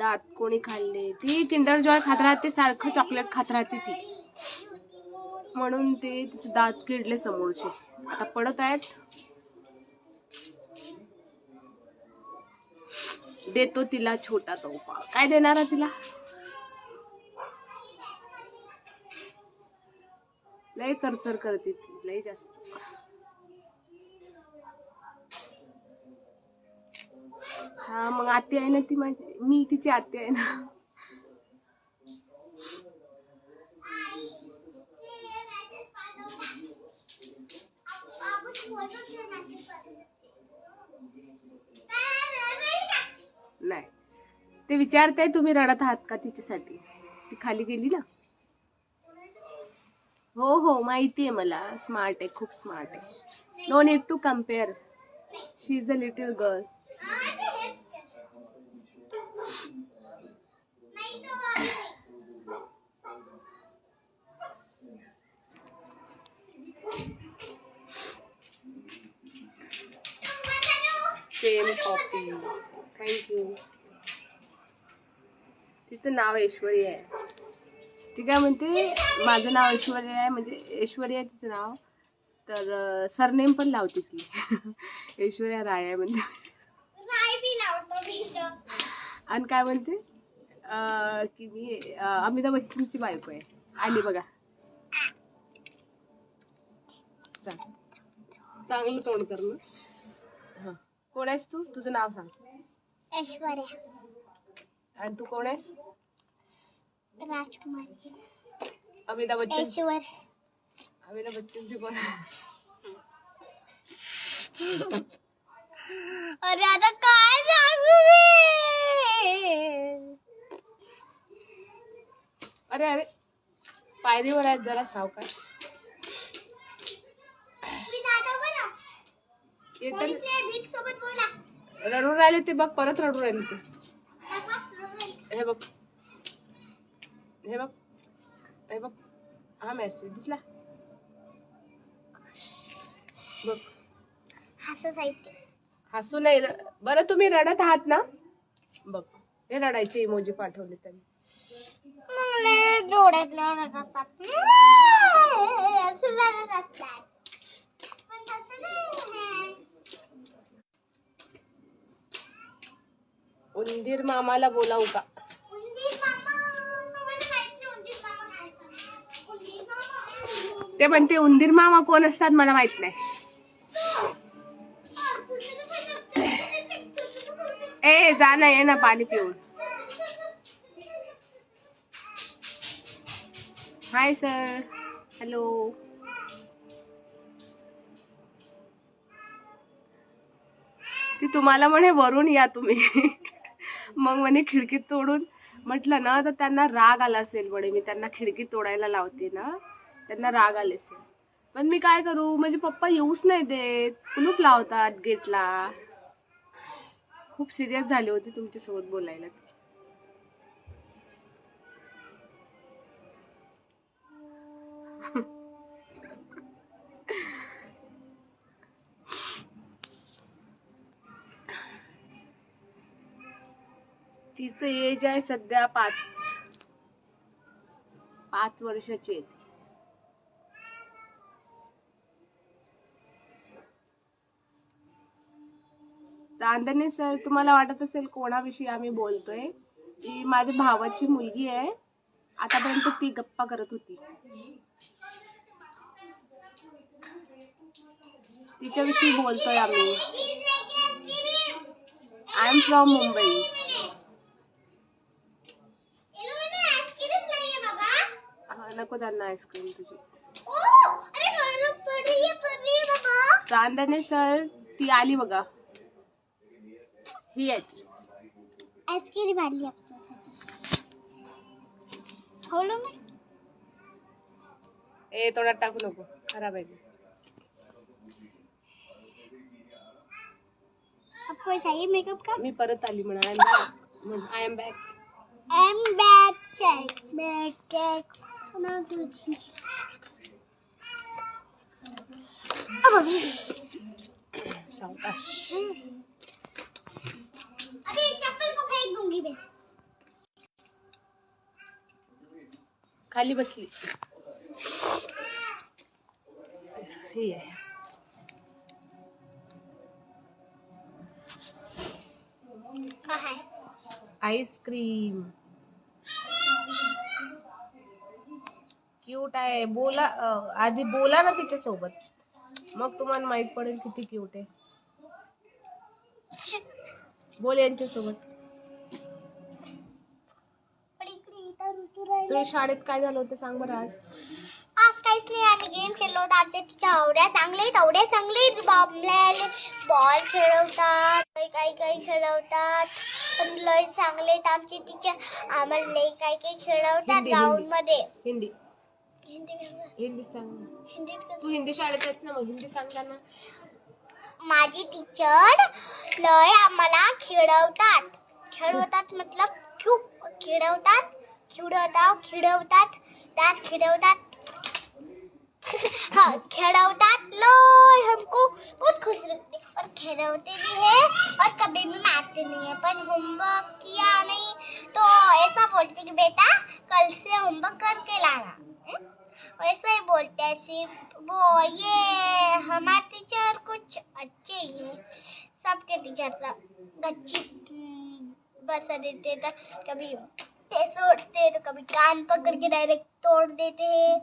Speaker 3: दात कोणी खाल्ले. ती किंडर जॉय खात राहते, सारखं चॉकलेट खात राहते ती, म्हणून ते तिचे दात किडले समोरचे, आता पडत आहेत. देतो तिला छोटा तोफा. काय देणार आहे तिला? लय चरचर करते ती, लय जास्त. हा मग आत्या आहे ना ती माझी, मी तिची आत्या आहे ना. नाही, ते विचारताय तुम्ही रडत आहात का तिच्यासाठी. ती खाली गेली ना. हो हो माहिती आहे मला, स्मार्ट आहे, खूप स्मार्ट आहे. No need to compare, she is a little girl. Same copy, thank you. तिचं नाव ऐश्वर्या आहे. ती काय म्हणते माझं नाव ऐश्वर्या आहे, म्हणजे ऐश्वर्या आहे तिचं नाव, तर सरनेम पण लावते ती. ऐश्वर्या राय आहे म्हणते. आणि काय म्हणते की मी अमिताभ बच्चनची बायको आहे. आली बघा, चांगलं तोंड कर ना. हा, कोण आहेस तू? तुझं नाव सांग.
Speaker 2: ऐश्वर्या.
Speaker 3: आणि तू कोण आहेस?
Speaker 2: राजकुमारी.
Speaker 3: अमिताभ बच्चन.
Speaker 2: ऐश्वर्या.
Speaker 3: अमिताभ बच्चनची कोण?
Speaker 2: अरे आता काय सांगू मी?
Speaker 3: अरे अरे, पायरीवर आहेत, जरा सावकाश. रडून राहिले ते बघ, परत रडून राहिले ते. हे बघ, हे बघ, हे बघ, हा मेसेज दिसला बघ. हसू नाही, बरं तुम्ही रडत आहात ना. बघ, हे रडायचे इमोजी पाठवले त्यांनी.
Speaker 2: डोळ्यात रडत असतात.
Speaker 3: उंदीर मामाला बोलावू का? ते म्हणते उंदीर मामा कोण असतात मला माहित नाही. ए जा ना, ये ना पाणी पिऊन. Hi sir, hello. ती तुम्हाला म्हणे वरून या तुम्ही. मग म्हणे खिडकीत तोडून, म्हटलं ना तर त्यांना राग आला असेल म्हणे, मी त्यांना खिडकी तोडायला लावते ना, त्यांना राग आले असेल. पण मी काय करू, म्हणजे पप्पा येऊच नाही देत, कुलूप लावतात गेटला. खूप सिरियस झाली होती तुमच्यासोबत बोलायला. तिचं एज आहे सध्या 5 वर्षाची आहे ती. चांदणे सर, तुम्हाला वाटत असेल कोणाविषयी आम्ही बोलतोय. ती माझ्या भावाची मुलगी आहे. आतापर्यंत ती गप्पा करत होती. तिच्याविषयी बोलतोय आम्ही. I am from Mumbai. नको त्यांना आईस्क्रीम तुझी. चांदणे सर, ती आली बघा, ही आहे ती.
Speaker 2: आईस्क्रीम आणली आपल्यासाठी. थोडं मी.
Speaker 3: ए तोंडात टाकू नको, खराब आहे.
Speaker 2: आपको चाहिए मेकअप का?
Speaker 3: मी परत आली म्हणा. I am back.
Speaker 2: I am back. Check.
Speaker 3: सावकाश.
Speaker 2: अभी चप्पल को फेंक दूंगी मैं.
Speaker 3: खाली बसली. ही आहे.
Speaker 2: काय
Speaker 3: आईस्क्रीम क्यूट आहे. बोला आधी बोला ना तिच्यासोबत, मग तुम्हाला माहित पडेल किती क्यूट आहे. बोल यांच्यासोबत. तुम्ही शाळेत काय झालं होतं सांग बरं आज.
Speaker 2: आज काहीच नाही. आम्ही गेम खेळलो होतो. आमच्या टीचर एवढ्या चांगले बॉल खेळवतात, काही खेळवतात, पण लय चांगले आमचे टीचर. आम्हाला लय काही खेळवतात ग्राउंड मध्ये.
Speaker 3: हिंदी
Speaker 2: हिंदी
Speaker 3: सांग.
Speaker 2: हिंदीत
Speaker 3: तू हिंदी शाळेत येत ना, मग हिंदी सांग ना.
Speaker 2: माझी टीचर लय आम्हाला खेळवतात मतलब खूप खेळवतात हाँ खेलौतात लय हमको बहुत खुश रखते और खेलौते भी है और कभी भी मारते नहीं है. पर होमवर्क किया नहीं तो ऐसा बोलते कि बेटा कल से होमवर्क करके लाना. ऐसा ही बोलते हैं सिर्फ वो. ये हमारे टीचर कुछ अच्छे ही है. सबके टीचर अच्छी बस देते थे. कभी ऐसे उठते तो कभी कान पकड़ के डायरेक्ट तोड़ देते हैं.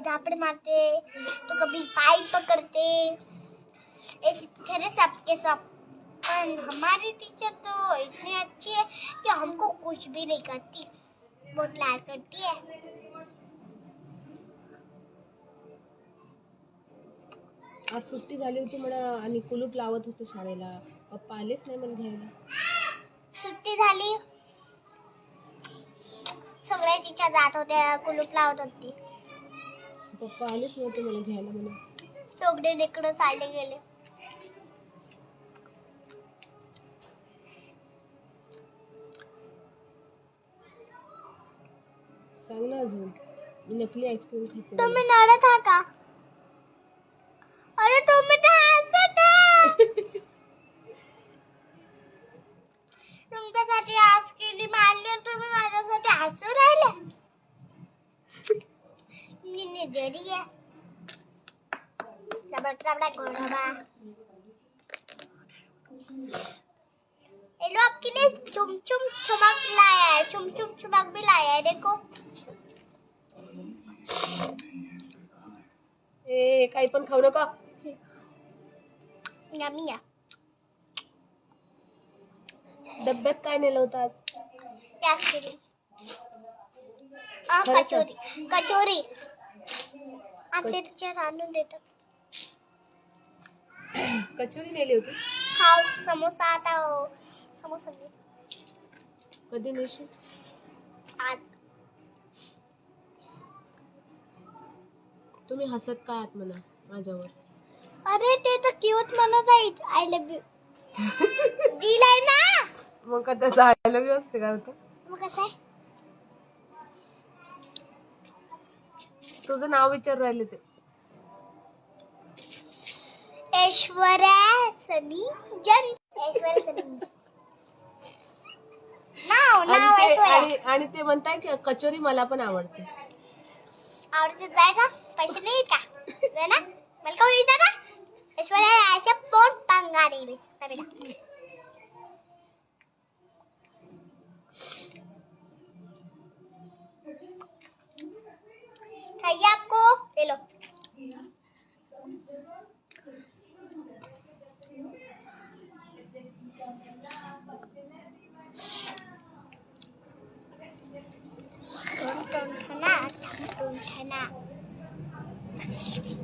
Speaker 2: झापड़ मारते तो कभी पाइप पकड़ते. ऐसे टीचर है सबके सब. पर हमारी टीचर तो इतनी अच्छी है कि हमको कुछ भी नहीं करती. बहुत लाड करती है.
Speaker 3: आज सुट्टी झाली होती म्हणा आणि कुलूप लावत होते शाळेला. पप्पा आलेच नाही मला घ्यायला.
Speaker 2: सुट्टी झाली. सगळे टीचर जात होते, कुलूप लावत होती.
Speaker 3: पप्पा आलेच नव्हते मला घ्यायला म्हणा.
Speaker 2: सगळे इकडे चालले गेले.
Speaker 3: सांग ना अजून. मी नकली आईस्क्रीम खाते.
Speaker 2: तुम्ही नडत हा का? अरे तुम्ही तर हसत आहे. तुमच्यासाठी आईस्क्रीम आणली, तुम्ही माझ्यासाठी हसू राहिले. निन्ने देरी है. रबड़ा घोड़ा. ये लो आपके लिए चुम चुम चमक लाया है. चुम चुम चमक भी लाया है. देखो.
Speaker 3: ए काही पण खाऊ नका.
Speaker 2: यम्मी है.
Speaker 3: डब्यात काय नेलं होतं आज.
Speaker 2: आईस्क्रीम.
Speaker 3: खरंच?
Speaker 2: कचोरी आमचे टीचर आणून देतात.
Speaker 3: कचोरी नेली होती.
Speaker 2: खाऊ समोसा. आता समोसा दे.
Speaker 3: कधी नेशील.
Speaker 2: आज
Speaker 3: तुम्ही हसत का आहात म्हणा माझ्यावर.
Speaker 2: अरे ते तर क्यूट म्हणत आहे. आय लव्ह यू दिलाय ना.
Speaker 3: मग का त्याचा आय लव्ह यू असते का होतं.
Speaker 2: मग कसं आहे.
Speaker 3: तुझं नाव विचार राहिले ते.
Speaker 2: ऐश्वर्या सनी जन. ऐश्वर्या सनी नाव ऐश्वर्या.
Speaker 3: आणि ते म्हणताय की कचोरी मला पण आवडते.
Speaker 2: आवडते जाय का. पैसे नाही का दे ना. मला कोण येतं का. ऐश्वर्या ऐसे पोट पंगा देली. चाहिए आपको ले लो.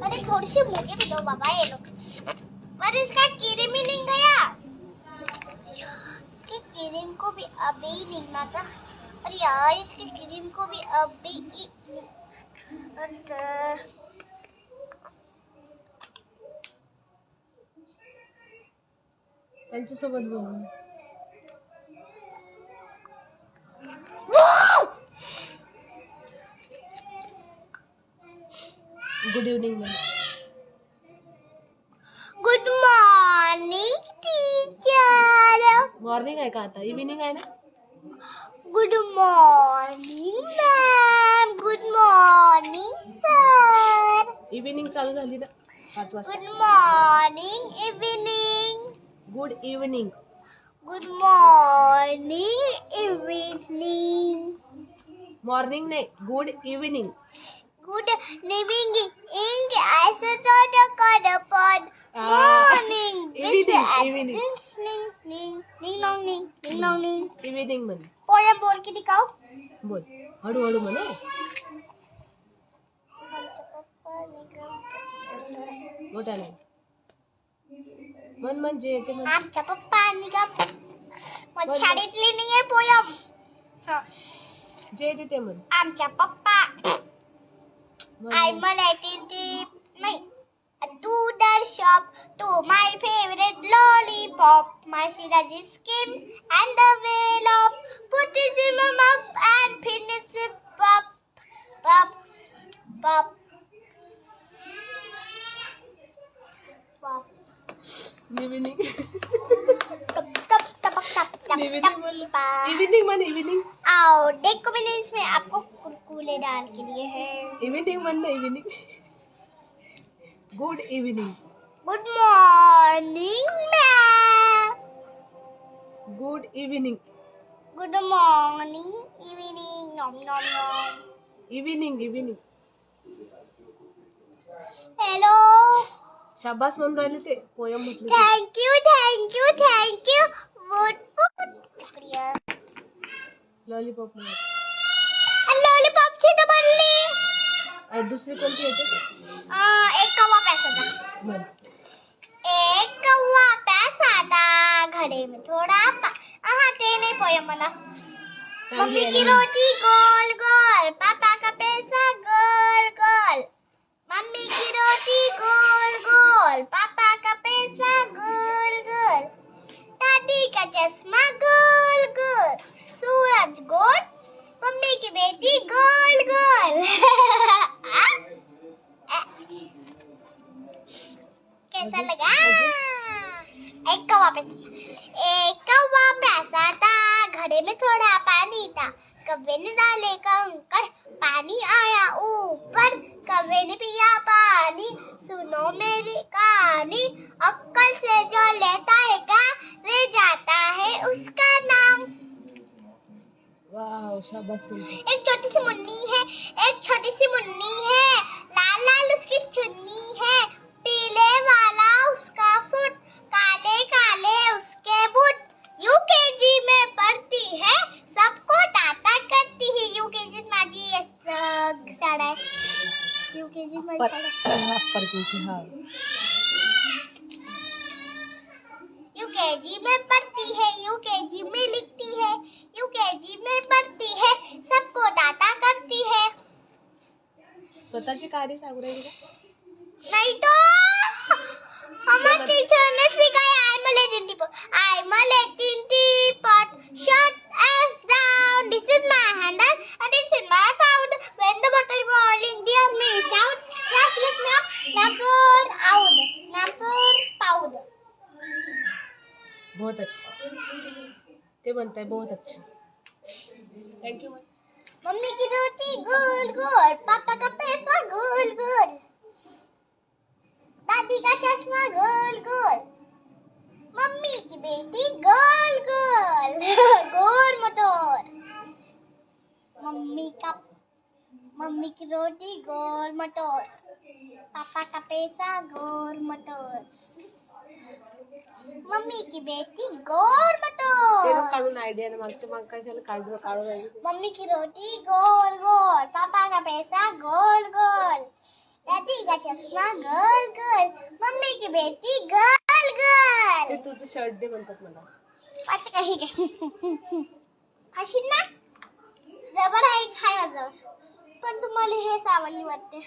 Speaker 2: अरे थोड़ी सी मुझे भी दो बाबा. ये लो. अरे इसका क्रीम ही नहीं गया. इसके क्रीम को भी अभी ही निकलना था. अरे यार इसके क्रीम को भी अभी
Speaker 3: त्यांच्यासोबत बोल. Good evening.
Speaker 2: Good morning teacher.
Speaker 3: Morning आहे का आता. इव्हिनिंग आहे ना.
Speaker 2: Good morning ma'am. Good morning sir.
Speaker 3: Evening चालू झाली ना 5 वाजता.
Speaker 2: Good morning evening.
Speaker 3: Good evening.
Speaker 2: Good morning evening.
Speaker 3: Morning नाही, गुड इव्हिनिंग.
Speaker 2: Good evening. इंग असं तो कड पण मॉर्निंग.
Speaker 3: इव्हिनिंग. इव्हिनिंग म्हणे.
Speaker 2: पोयम बोल की दिखाओ.
Speaker 3: बोल हळूहळू म्हणे. मोठा नाही म्हण म्हणजे ते म्हण.
Speaker 2: आमच्या पप्पांनी का माझ्या शाळेतली नाहीये पोयम.
Speaker 3: जे ते म्हण.
Speaker 2: आमच्या पप्पा
Speaker 3: म्हण.
Speaker 2: आय मला ती नाही. To the shop, to my favorite lollipop. My Siraji skim and the way of put it in my mouth and finish it pop, pop, pop, pop.
Speaker 3: Evening.
Speaker 2: Tap, tap, tap, tap, tap,
Speaker 3: evening
Speaker 2: tap.
Speaker 3: Evening म्हण. इव्हिनिंग.
Speaker 2: आओ देखो मैंने इसमें आपको कुरकुरे डाल के दिए हैं.
Speaker 3: इव्हिनिंग म्हण ना. Evening. Good evening.
Speaker 2: Good morning ma'am.
Speaker 3: Good evening.
Speaker 2: Good morning evening. नॉम नॉम नॉम.
Speaker 3: इव्हिनिंग. इव्हिनिंग.
Speaker 2: हॅलो.
Speaker 3: शाबास म्हणून राहिले ते पोयम म्हटलं.
Speaker 2: Thank you thank you thank you. बहुत शुक्रिया.
Speaker 3: लॉलीपॉप म्हण.
Speaker 2: लॉलीपॉपची तर बनली.
Speaker 3: आणि दुसरी कोणती येते
Speaker 2: एक कौवा पैसा
Speaker 3: म्हण.
Speaker 2: एक कौवा पैसा था घड़े में थोड़ा ते नहीं पोयम मला. मम्मी की रोटी गोल गोल, पापा का पैसा गोल गोल. मम्मी की रोटी गोल गोल, पापा का पैसा गोल गोल. दादी का चश्मा गोल गोल, सूरज गोल, मम्मी की बेटी गोल गोल. कैसा लगा? एक कौवा पैसा था घड़े में थोड़ा पानी था. कौवे ने डाले कंकड़, पानी आया ऊपर. कौवे ने पिया पानी. सुनो मेरी कहानी. अक्कल से जो लेता है का रह जाता है उसका नाम.
Speaker 3: वाव शाबास तुमची.
Speaker 2: एक छोटी सी मुन्नी है. एक छोटी सी मुन्नी है. लाल लाल उसकी चुन्नी है. पीले वाला उसका सूट. काले काले उसके बूट. यूकेजी में पढ़ती है. सबको टाटा करती है. यूकेजी माझी शाळा आहे. यूकेजी माझी शाळा आहे.
Speaker 3: परकेची. हा.
Speaker 2: यूकेजी में पढ़ती है. यूकेजी में लिखती है. यूकेजी में पढ़ती है. सबको टाटा करती है.
Speaker 3: स्वतःची कार्य सांगू राहिली का?
Speaker 2: नहीं तो हमारे टीचर ने सिखाया. I'm a Latin teapot. Shut us down. This is my handle and this is my powder. When the bottle boiling, dear me shout. Just look now. Number out. Number powder.
Speaker 3: बहुत अच्छा. ते म्हणताय बहुत अच्छा. थँक्यू.
Speaker 2: मम्मी की रोटी गोल गोल, पापा का पैसा गोल गोल, दादी का चश्मा गोल गोल, मम्मी की बेटी गोल गोल. गोल मटोर. मम्मी की रोटी गोल मटोर, पापा का पैसा गोल मटोर, मम्मी की बेटी गोल
Speaker 3: ते
Speaker 2: मटोर.
Speaker 3: काढून आयडिया ना मागच्या माग कशाला काढून राहिली.
Speaker 2: मम्मी की रोटी गोल गोल, पापा का पैसा गोल गोल, दादी का चश्मा गोल गोल, मम्मी की बेटी गोल गोल.
Speaker 3: ते तुझं शर्ट दे म्हणतात मला.
Speaker 2: अच्छा काही काय खाशील ना. जबर आहे खाय माझं. पण तुम्हाला हे सावली वाटते.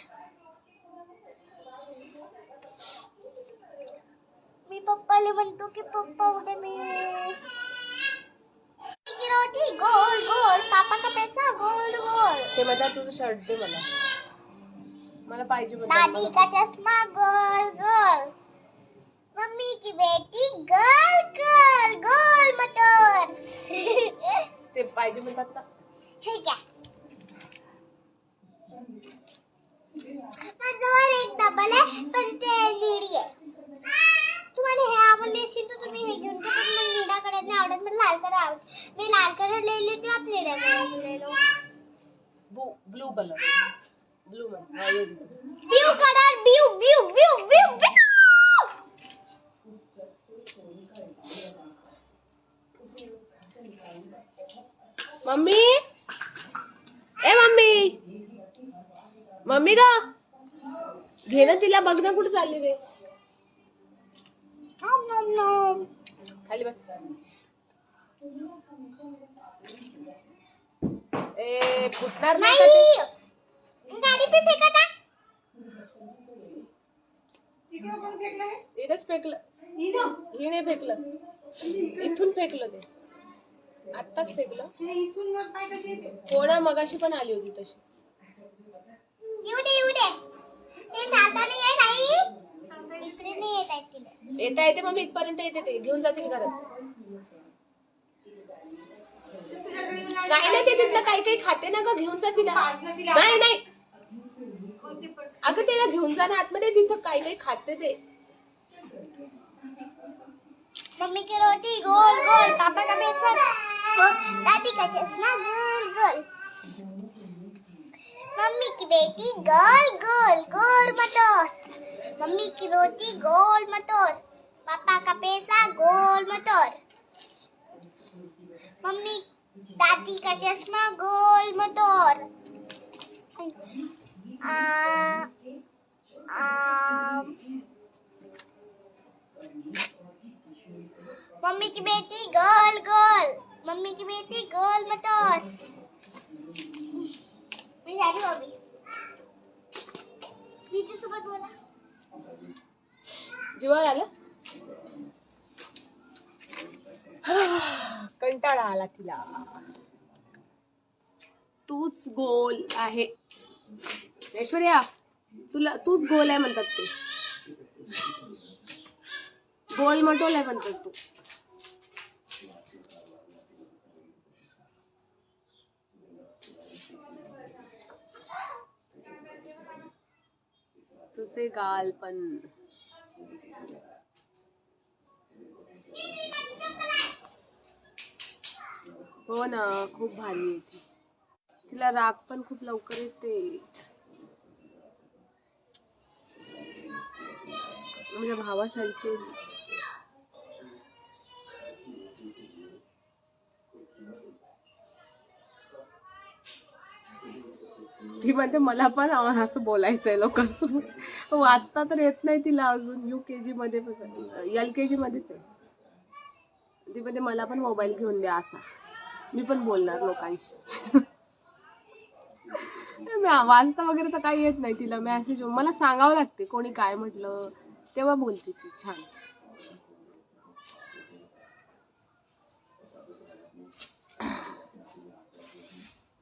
Speaker 2: मी पप्पाला म्हणतो की पप्पा उद्या मी की रोटी गोल गोल, पापा का पैसा गोल गोल,
Speaker 3: ते म्हणतात तुझं शर्ट दे मला. मला पाहिजे
Speaker 2: दादी का चश्मा गोल गोल, मम्मी की बेटी गोल गोल, गोल मटोर.
Speaker 3: ते पाहिजे ते म्हणतात ना.
Speaker 2: हे घ्या. माझ्यावर एक डबल आहे पण ते निळी आहे. तुम्हाला हे आवडले असेल तर तुम्ही हे घेऊन जा. पण मला निळा कलर नाही आवडत, मला लाल कलर आवडत. मी लाल कलर ले लेती हूँ, आप निळा कलर ले लो.
Speaker 3: Blue colour. ब्लू मध्ये
Speaker 2: blue colour, blue blue blue blue blue.
Speaker 3: Mummy, ए मम्मी, मम्मी ग घे ना तिला, बघ ना कुठे चालली रे. खाली बस. ए फुटणार नाही का ते?
Speaker 2: गाडी पे फेंका था.
Speaker 3: इथंच फेकलं. हे नाही फेकलं, इथून फेकलं ते. आत्ताच फेकलं. कोणा मगाशी पण आली होती तशीच.
Speaker 2: येऊ दे. ते जाता नाही आहे नाही. इकडे नाही येत आहे तिला.
Speaker 3: येता येते मम्मी, इथपर्यंत येते ते घेऊन जाते घरात. नाही ते तिथलं काही खाते ना ग, घेऊन जा तिला. नाही अगं तिला घेऊन जा ना आतमध्ये, तिथं काही खाते ते.
Speaker 2: मम्मी की रोटी गोल गोल, पापा का बेसन, दादी का चश्मा गोल गोल. मम्मी की बेटी गोल गोल गोल मटोर. मम्मी की रोटी गोल मटोर, पापा का पैसा गोल मटोर. मम्मी दादी का चश्मा गोल मटोर. मम्मी की बेटी गोल गोल, मम्मी की बेटी गोल मटोर. मी जा रही हूँ अभी. नीचे सोबत बोला.
Speaker 3: जीवावर आलं. कंटाळा आला तिला. तूच गोल आहे ऐश्वर्या, तूच गोल आहे म्हणतात ते. गोल मटोल आहे म्हणतात तू. तुझे गाल पण. हो ना, खूप भारी येते. तिला राग पण खूप लवकर येते. माझ्या भावासारखे. ती म्हणते मला पण असं बोलायचंय लोकांसोबत. वाचता तर येत नाही तिला अजून. UKG मध्ये LKG मध्येच आहे. ती म्हणते मला पण मोबाईल घेऊन द्या असा. मी पण बोलणार लोकांशी. वाचता वगैरे तर काही येत नाही तिला. मेसेज मला सांगावं लागते कोणी काय म्हटलं तेव्हा बोलते ती छान.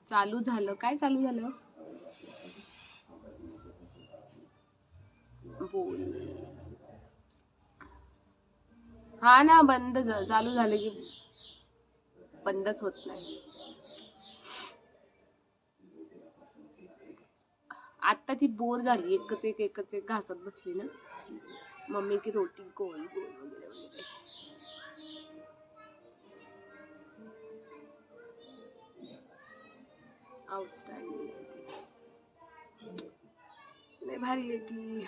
Speaker 3: चालू झालं. काय चालू झालं? बोल. हा ना, बंद चालू झालं की बंदच होत नाही. आता ती बोर झाली. एकच एक घासत बसली ना. मम्मी की रोटी गोल गोल वगैरे वगैरे. आउटस्टँडिंग लय भारी आहे ती.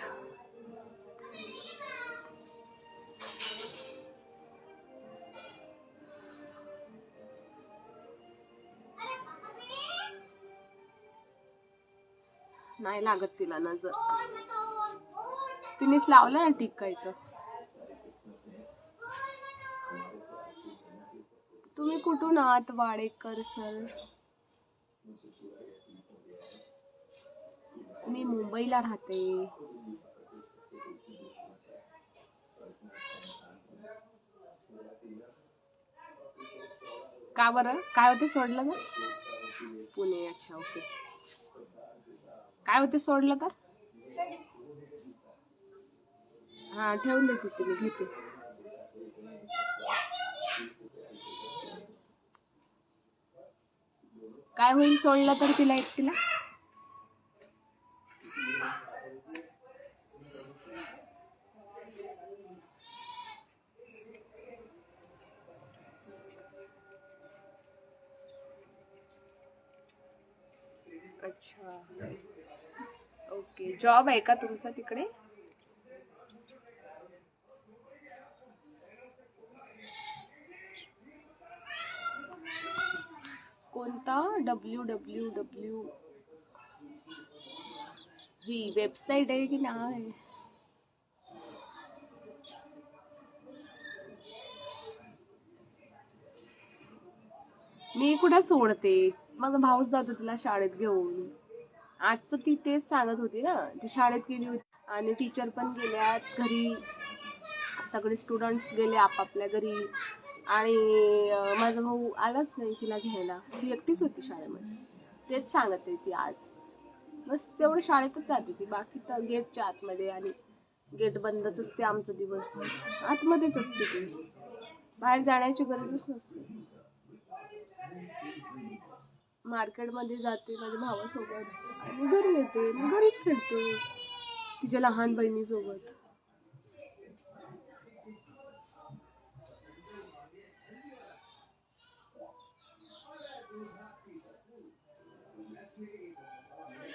Speaker 3: नाही लागत तिला नजर. तिनेच लावलं ना टिक्का इथं. तुम्ही कुठून आहात वाडेकर सर? मी मुंबईला राहते. का बरं? काय होते सोडलं तर? पुणे. अच्छा, ओके. काय होते सोडलं तर? हा, ठेवून देते तुम्ही, घेते. काय होईल सोडलं तर तिला एकटीला? अच्छा, ओके. जॉब आहे का तुमचा तिकडे? कोणता? www ही वेबसाईट आहे की नाही? मी कुठे सोडते, माझा भाऊच जातो तिला शाळेत घेऊन. आजचं ती तेच सांगत होती ना, ती शाळेत गेली होती आणि टीचर पण गेल्यात घरी, सगळे स्टुडंट्स गेले आपापल्या घरी आणि माझा भाऊ आलाच नाही तिला घ्यायला. ती एकटीच होती शाळेमध्ये. तेच सांगत आहे ती आज. बस तेवढं शाळेतच जाते ती, बाकी तर गेटच्या आतमध्ये, आणि गेट बंदच असते आमचं दिवसभर. आतमध्येच असते ती, बाहेर जाण्याची गरजच नसते. मार्केटमध्ये जाते माझ्या भावासोबत आणि घरी येते, मग घरीच खेळते तिच्या लहान बहिणीसोबत.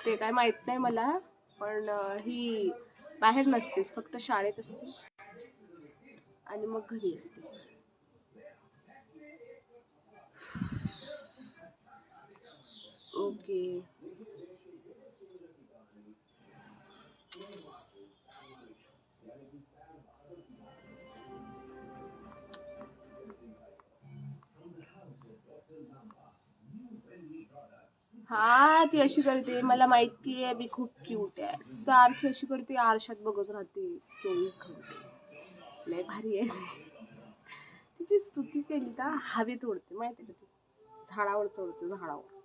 Speaker 3: ते काय माहित नाही मला, पण ही बाहेर नसतेच, फक्त शाळेत असते आणि मग घरी असते. ओके. हा, ती अशी करते, मला माहितीये मी खूप क्यूट आहे, सारखी अशी करते, आरशात बघत राहते 24 घंटे. लय भारी आहे. तिची स्तुती केली का हवेत उडते, माहिती का? ती झाडावर चढते, झाडावर.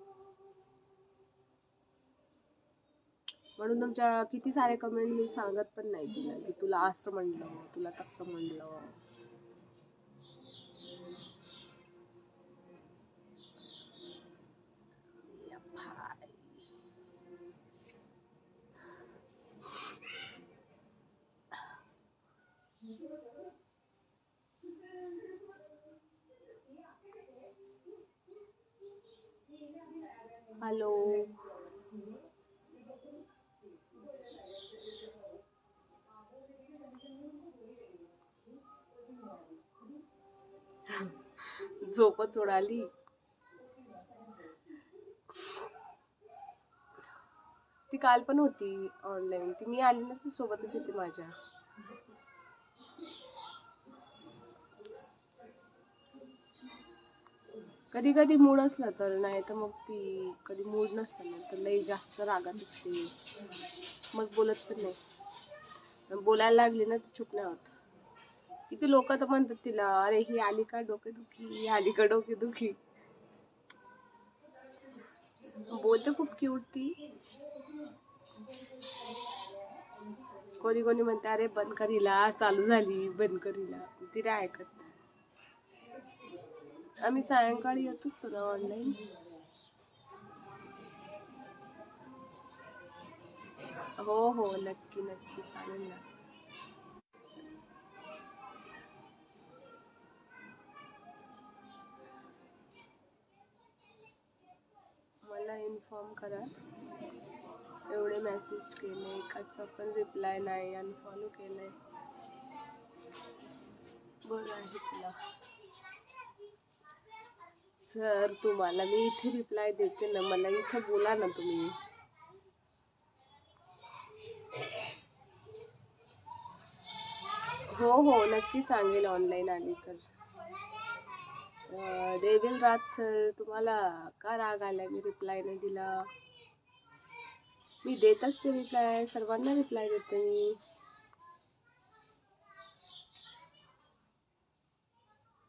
Speaker 3: म्हणून तुमच्या किती सारे कमेंट मी सांगत पण नाही तिला की तुला असं म्हणलं, तुला तसं म्हणलं. हॅलो. झोपच उडाली. ती काल पण होती ऑनलाईन, ती मी आली ना ती सोबतच येते माझ्या. कधी कधी मूड असला तर, नाही तर मग ती कधी मूड नसताना तर लई जास्त रागात असते, मग बोलत पण नाही. बोलायला लागली ना तर चुप नाही होत. किती लोक तर म्हणतात तिला, अरे ही आली का डोकेदुखी, ही आली का डोकेदुखी. बोलते खूप क्यूट ती. कोणी कोणी म्हणते अरे बंद कर हिला, चालू झाली बंद कर हिला, ती नाही ऐकत. आम्ही सायंकाळी येत असतो ना ऑनलाईन. हो हो, नक्की नक्की, चालेल ना. मला इन्फॉर्म करा. एवढे मेसेज केले, एकाचा पण रिप्लाय नाही, अनफॉलो केलंय. बरं आहे तुला सर, तुम्हाला मी इथे रिप्लाय देते ना, मला इथे बोला ना तुम्ही. हो हो, नक्की सांगेल ऑनलाईन आली तर. देवेल राज सर, तुम्हाला का राग आलाय मी रिप्लाय नाही दिला? मी देत असते रिप्लाय, सर्वांना रिप्लाय देते मी.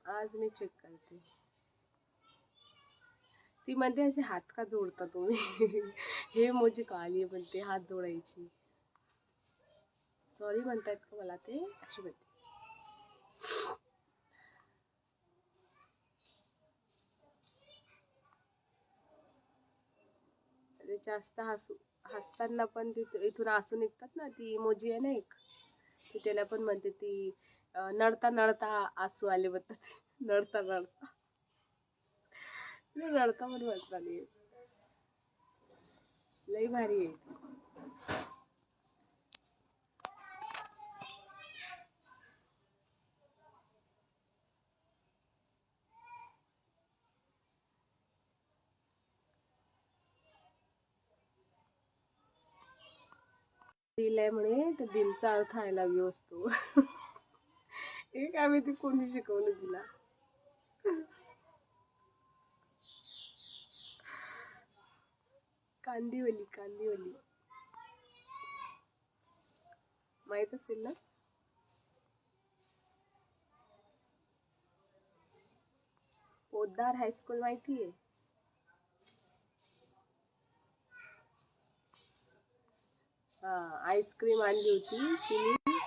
Speaker 3: आज मी चेक करते. ती म्हणते असे हात का जोडता तुम्ही? हे मोजी काली म्हणते हात जोडायची. सॉरी म्हणतायत का मला ते? अशी म्हणते. ते जास्त हसताना पण इथून हसू निघतात ना. ती इमोजी आहे ना एक, ती त्याला पण म्हणते ती नडता नडता आसू आले म्हणतात. नडता नडता रडका पण म्हणता नाही. लई भारी आहे. दिल आहे म्हणे तर दिलचा अर्थ आय लव्ह यू असतो. हे काय माहिती कोणी शिकवलं तिला. कांदिवली कांदिवली माहित असेल ना. पोद्दार हायस्कूल माहितीये. हा आईस्क्रीम आणली होती तिने.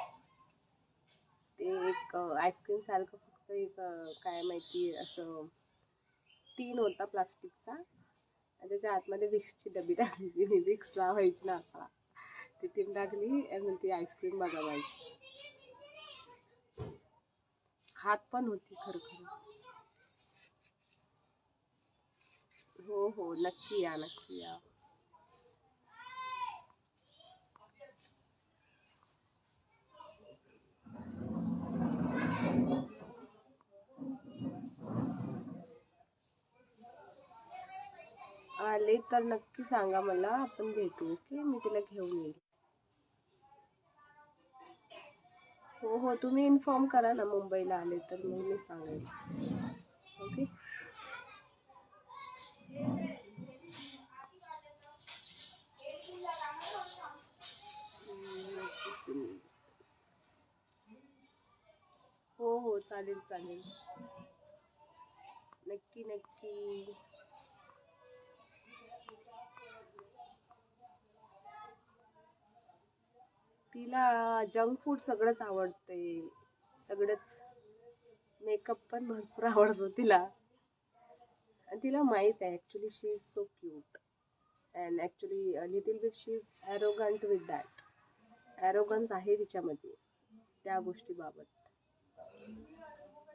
Speaker 3: ते एक आईस्क्रीम सारखं फक्त एक काय माहिती असं टीन होता प्लास्टिकचा आणि त्याच्या आतमध्ये विक्सची डबी टाकली तिने. विक्स लावायची ना आता ती टीन टाकली आणि ती आईस्क्रीम बनवायची. खात पण होती खरं खरं. हो हो नक्की या नक्की या. आले तर नक्की सांगा मला, आपण भेटू. ओके मी तिला घेऊन येईल. हो हो तुम्ही इन्फॉर्म करा ना मुंबईला आले तर मग मी सांगेल. ओके हो हो चालेल चालेल नक्की नक्की. तिला जंक फूड सगळंच आवडते. सगळंच. मेकअप पण भरपूर आवडतो तिला. आणि तिला माहित आहे actually she is so cute and actually little bit she is arrogant with that. Arrogance आहे तिच्यामध्ये त्या गोष्टीबाबत.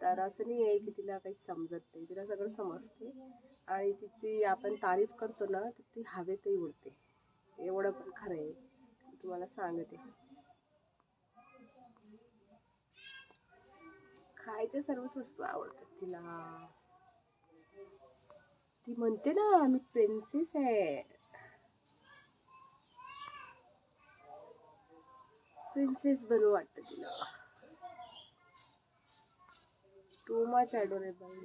Speaker 3: तर असं नाही आहे की तिला काही समजत नाही. तिला सगळं समजते आणि तिची आपण तारीफ करतो ना तर ती हवेतही उडते. एवढं पण खरं आहे तुम्हाला सांगते. खायच्या सर्वच वस्तू आवडतात तिला. ती म्हणते ना मी प्रिन्सेस आहे. प्रिन्सेस बनू वाटतं तिला. Too much adorable.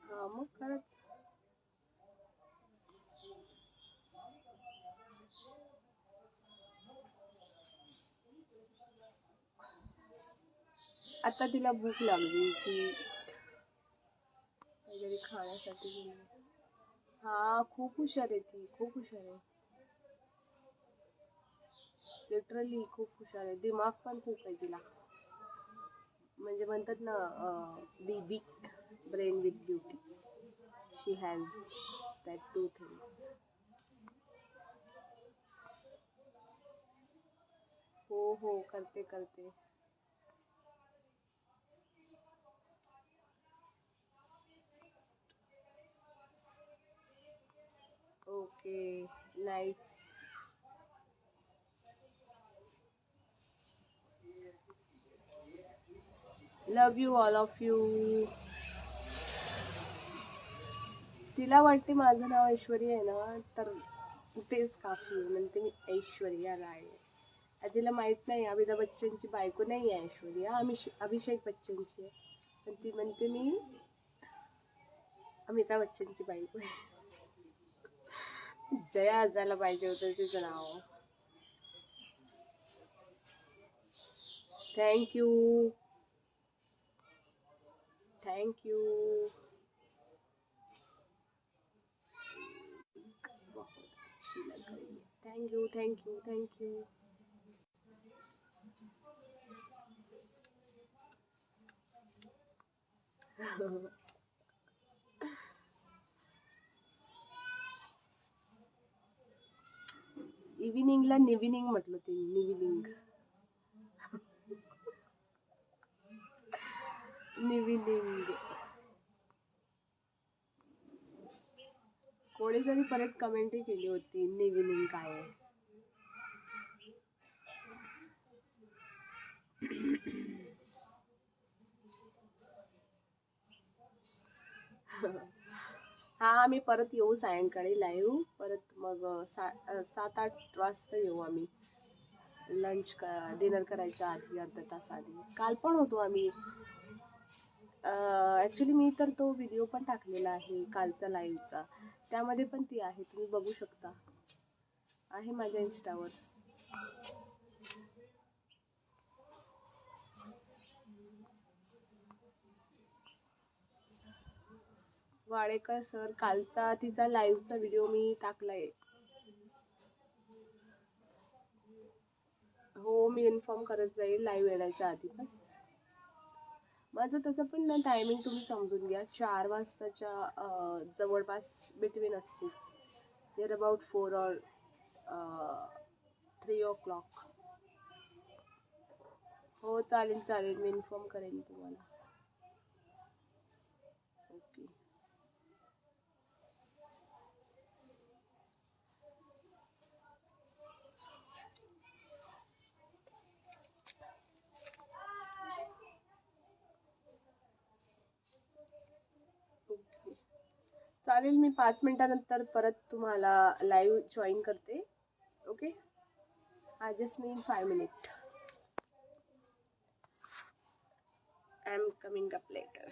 Speaker 3: हा मग खरंच. आता तिला भूक लागली. ती काहीतरी खाण्यासाठी गेली. हा खूप हुशार आहे ती. खूप हुशार आहे. लिटरली खूप हुशार आहे. दिमाग पण खूप आहे तिला. म्हणजे म्हणतात ना बी big brain with beauty. She has that two things. हो हो करते करते. Okay nice. Love you all of you. तिला वाटते माझं नाव ऐश्वर्या आहे ना तर तेच काफी आहे. म्हणते मी ऐश्वर्या राय. तिला माहित नाही अमिताभ बच्चनची बायको नाही आहे ऐश्वर्या. अभिषेक बच्चनची आहे. पण ती म्हणते मी अमिताभ बच्चनची बायको आहे. जया असायला पाहिजे होतं तिचं नाव. Thank you thank you. Thank you thank you thank you. इव्हिनिंगला निव्हिनिंग म्हटलं ते, निव्हिनिंग. निव्हिनिंग. कोणीतरी परत कमेंटही केली होती निव्हिनिंग काय आहे. हा आम्ही परत येऊ सायंकाळी लाईव्ह परत, मग 7-8 वाजता येऊ आम्ही लंच डिनर करायच्या आधी, अर्धा तास आधी. काल पण होतो आम्ही. ॲक्च्युली मी तर तो व्हिडिओ पण टाकलेला आहे कालचा लाईव्हचा, त्यामध्ये पण ती आहे, तुम्ही बघू शकता, आहे माझ्या इंस्टावर. वाडेकर सर, कालचा तिचा लाईव्हचा व्हिडिओ मी टाकलाय. हो मी इन्फॉर्म करत जाईल लाईव्ह येण्याच्या आधी. बस माझं तसं पण ना टायमिंग तुम्ही समजून घ्या, 4 वाजताच्या जवळपास between असतेस, near about 4 or 3 o'clock. हो चालेल चालेल, मी इन्फॉर्म करेन तुम्हाला. ओके. चालेल, मी 5 मिनिटानंतर परत तुम्हाला लाईव्ह जॉईन करते. Okay, I just need 5 minutes. I am coming up later.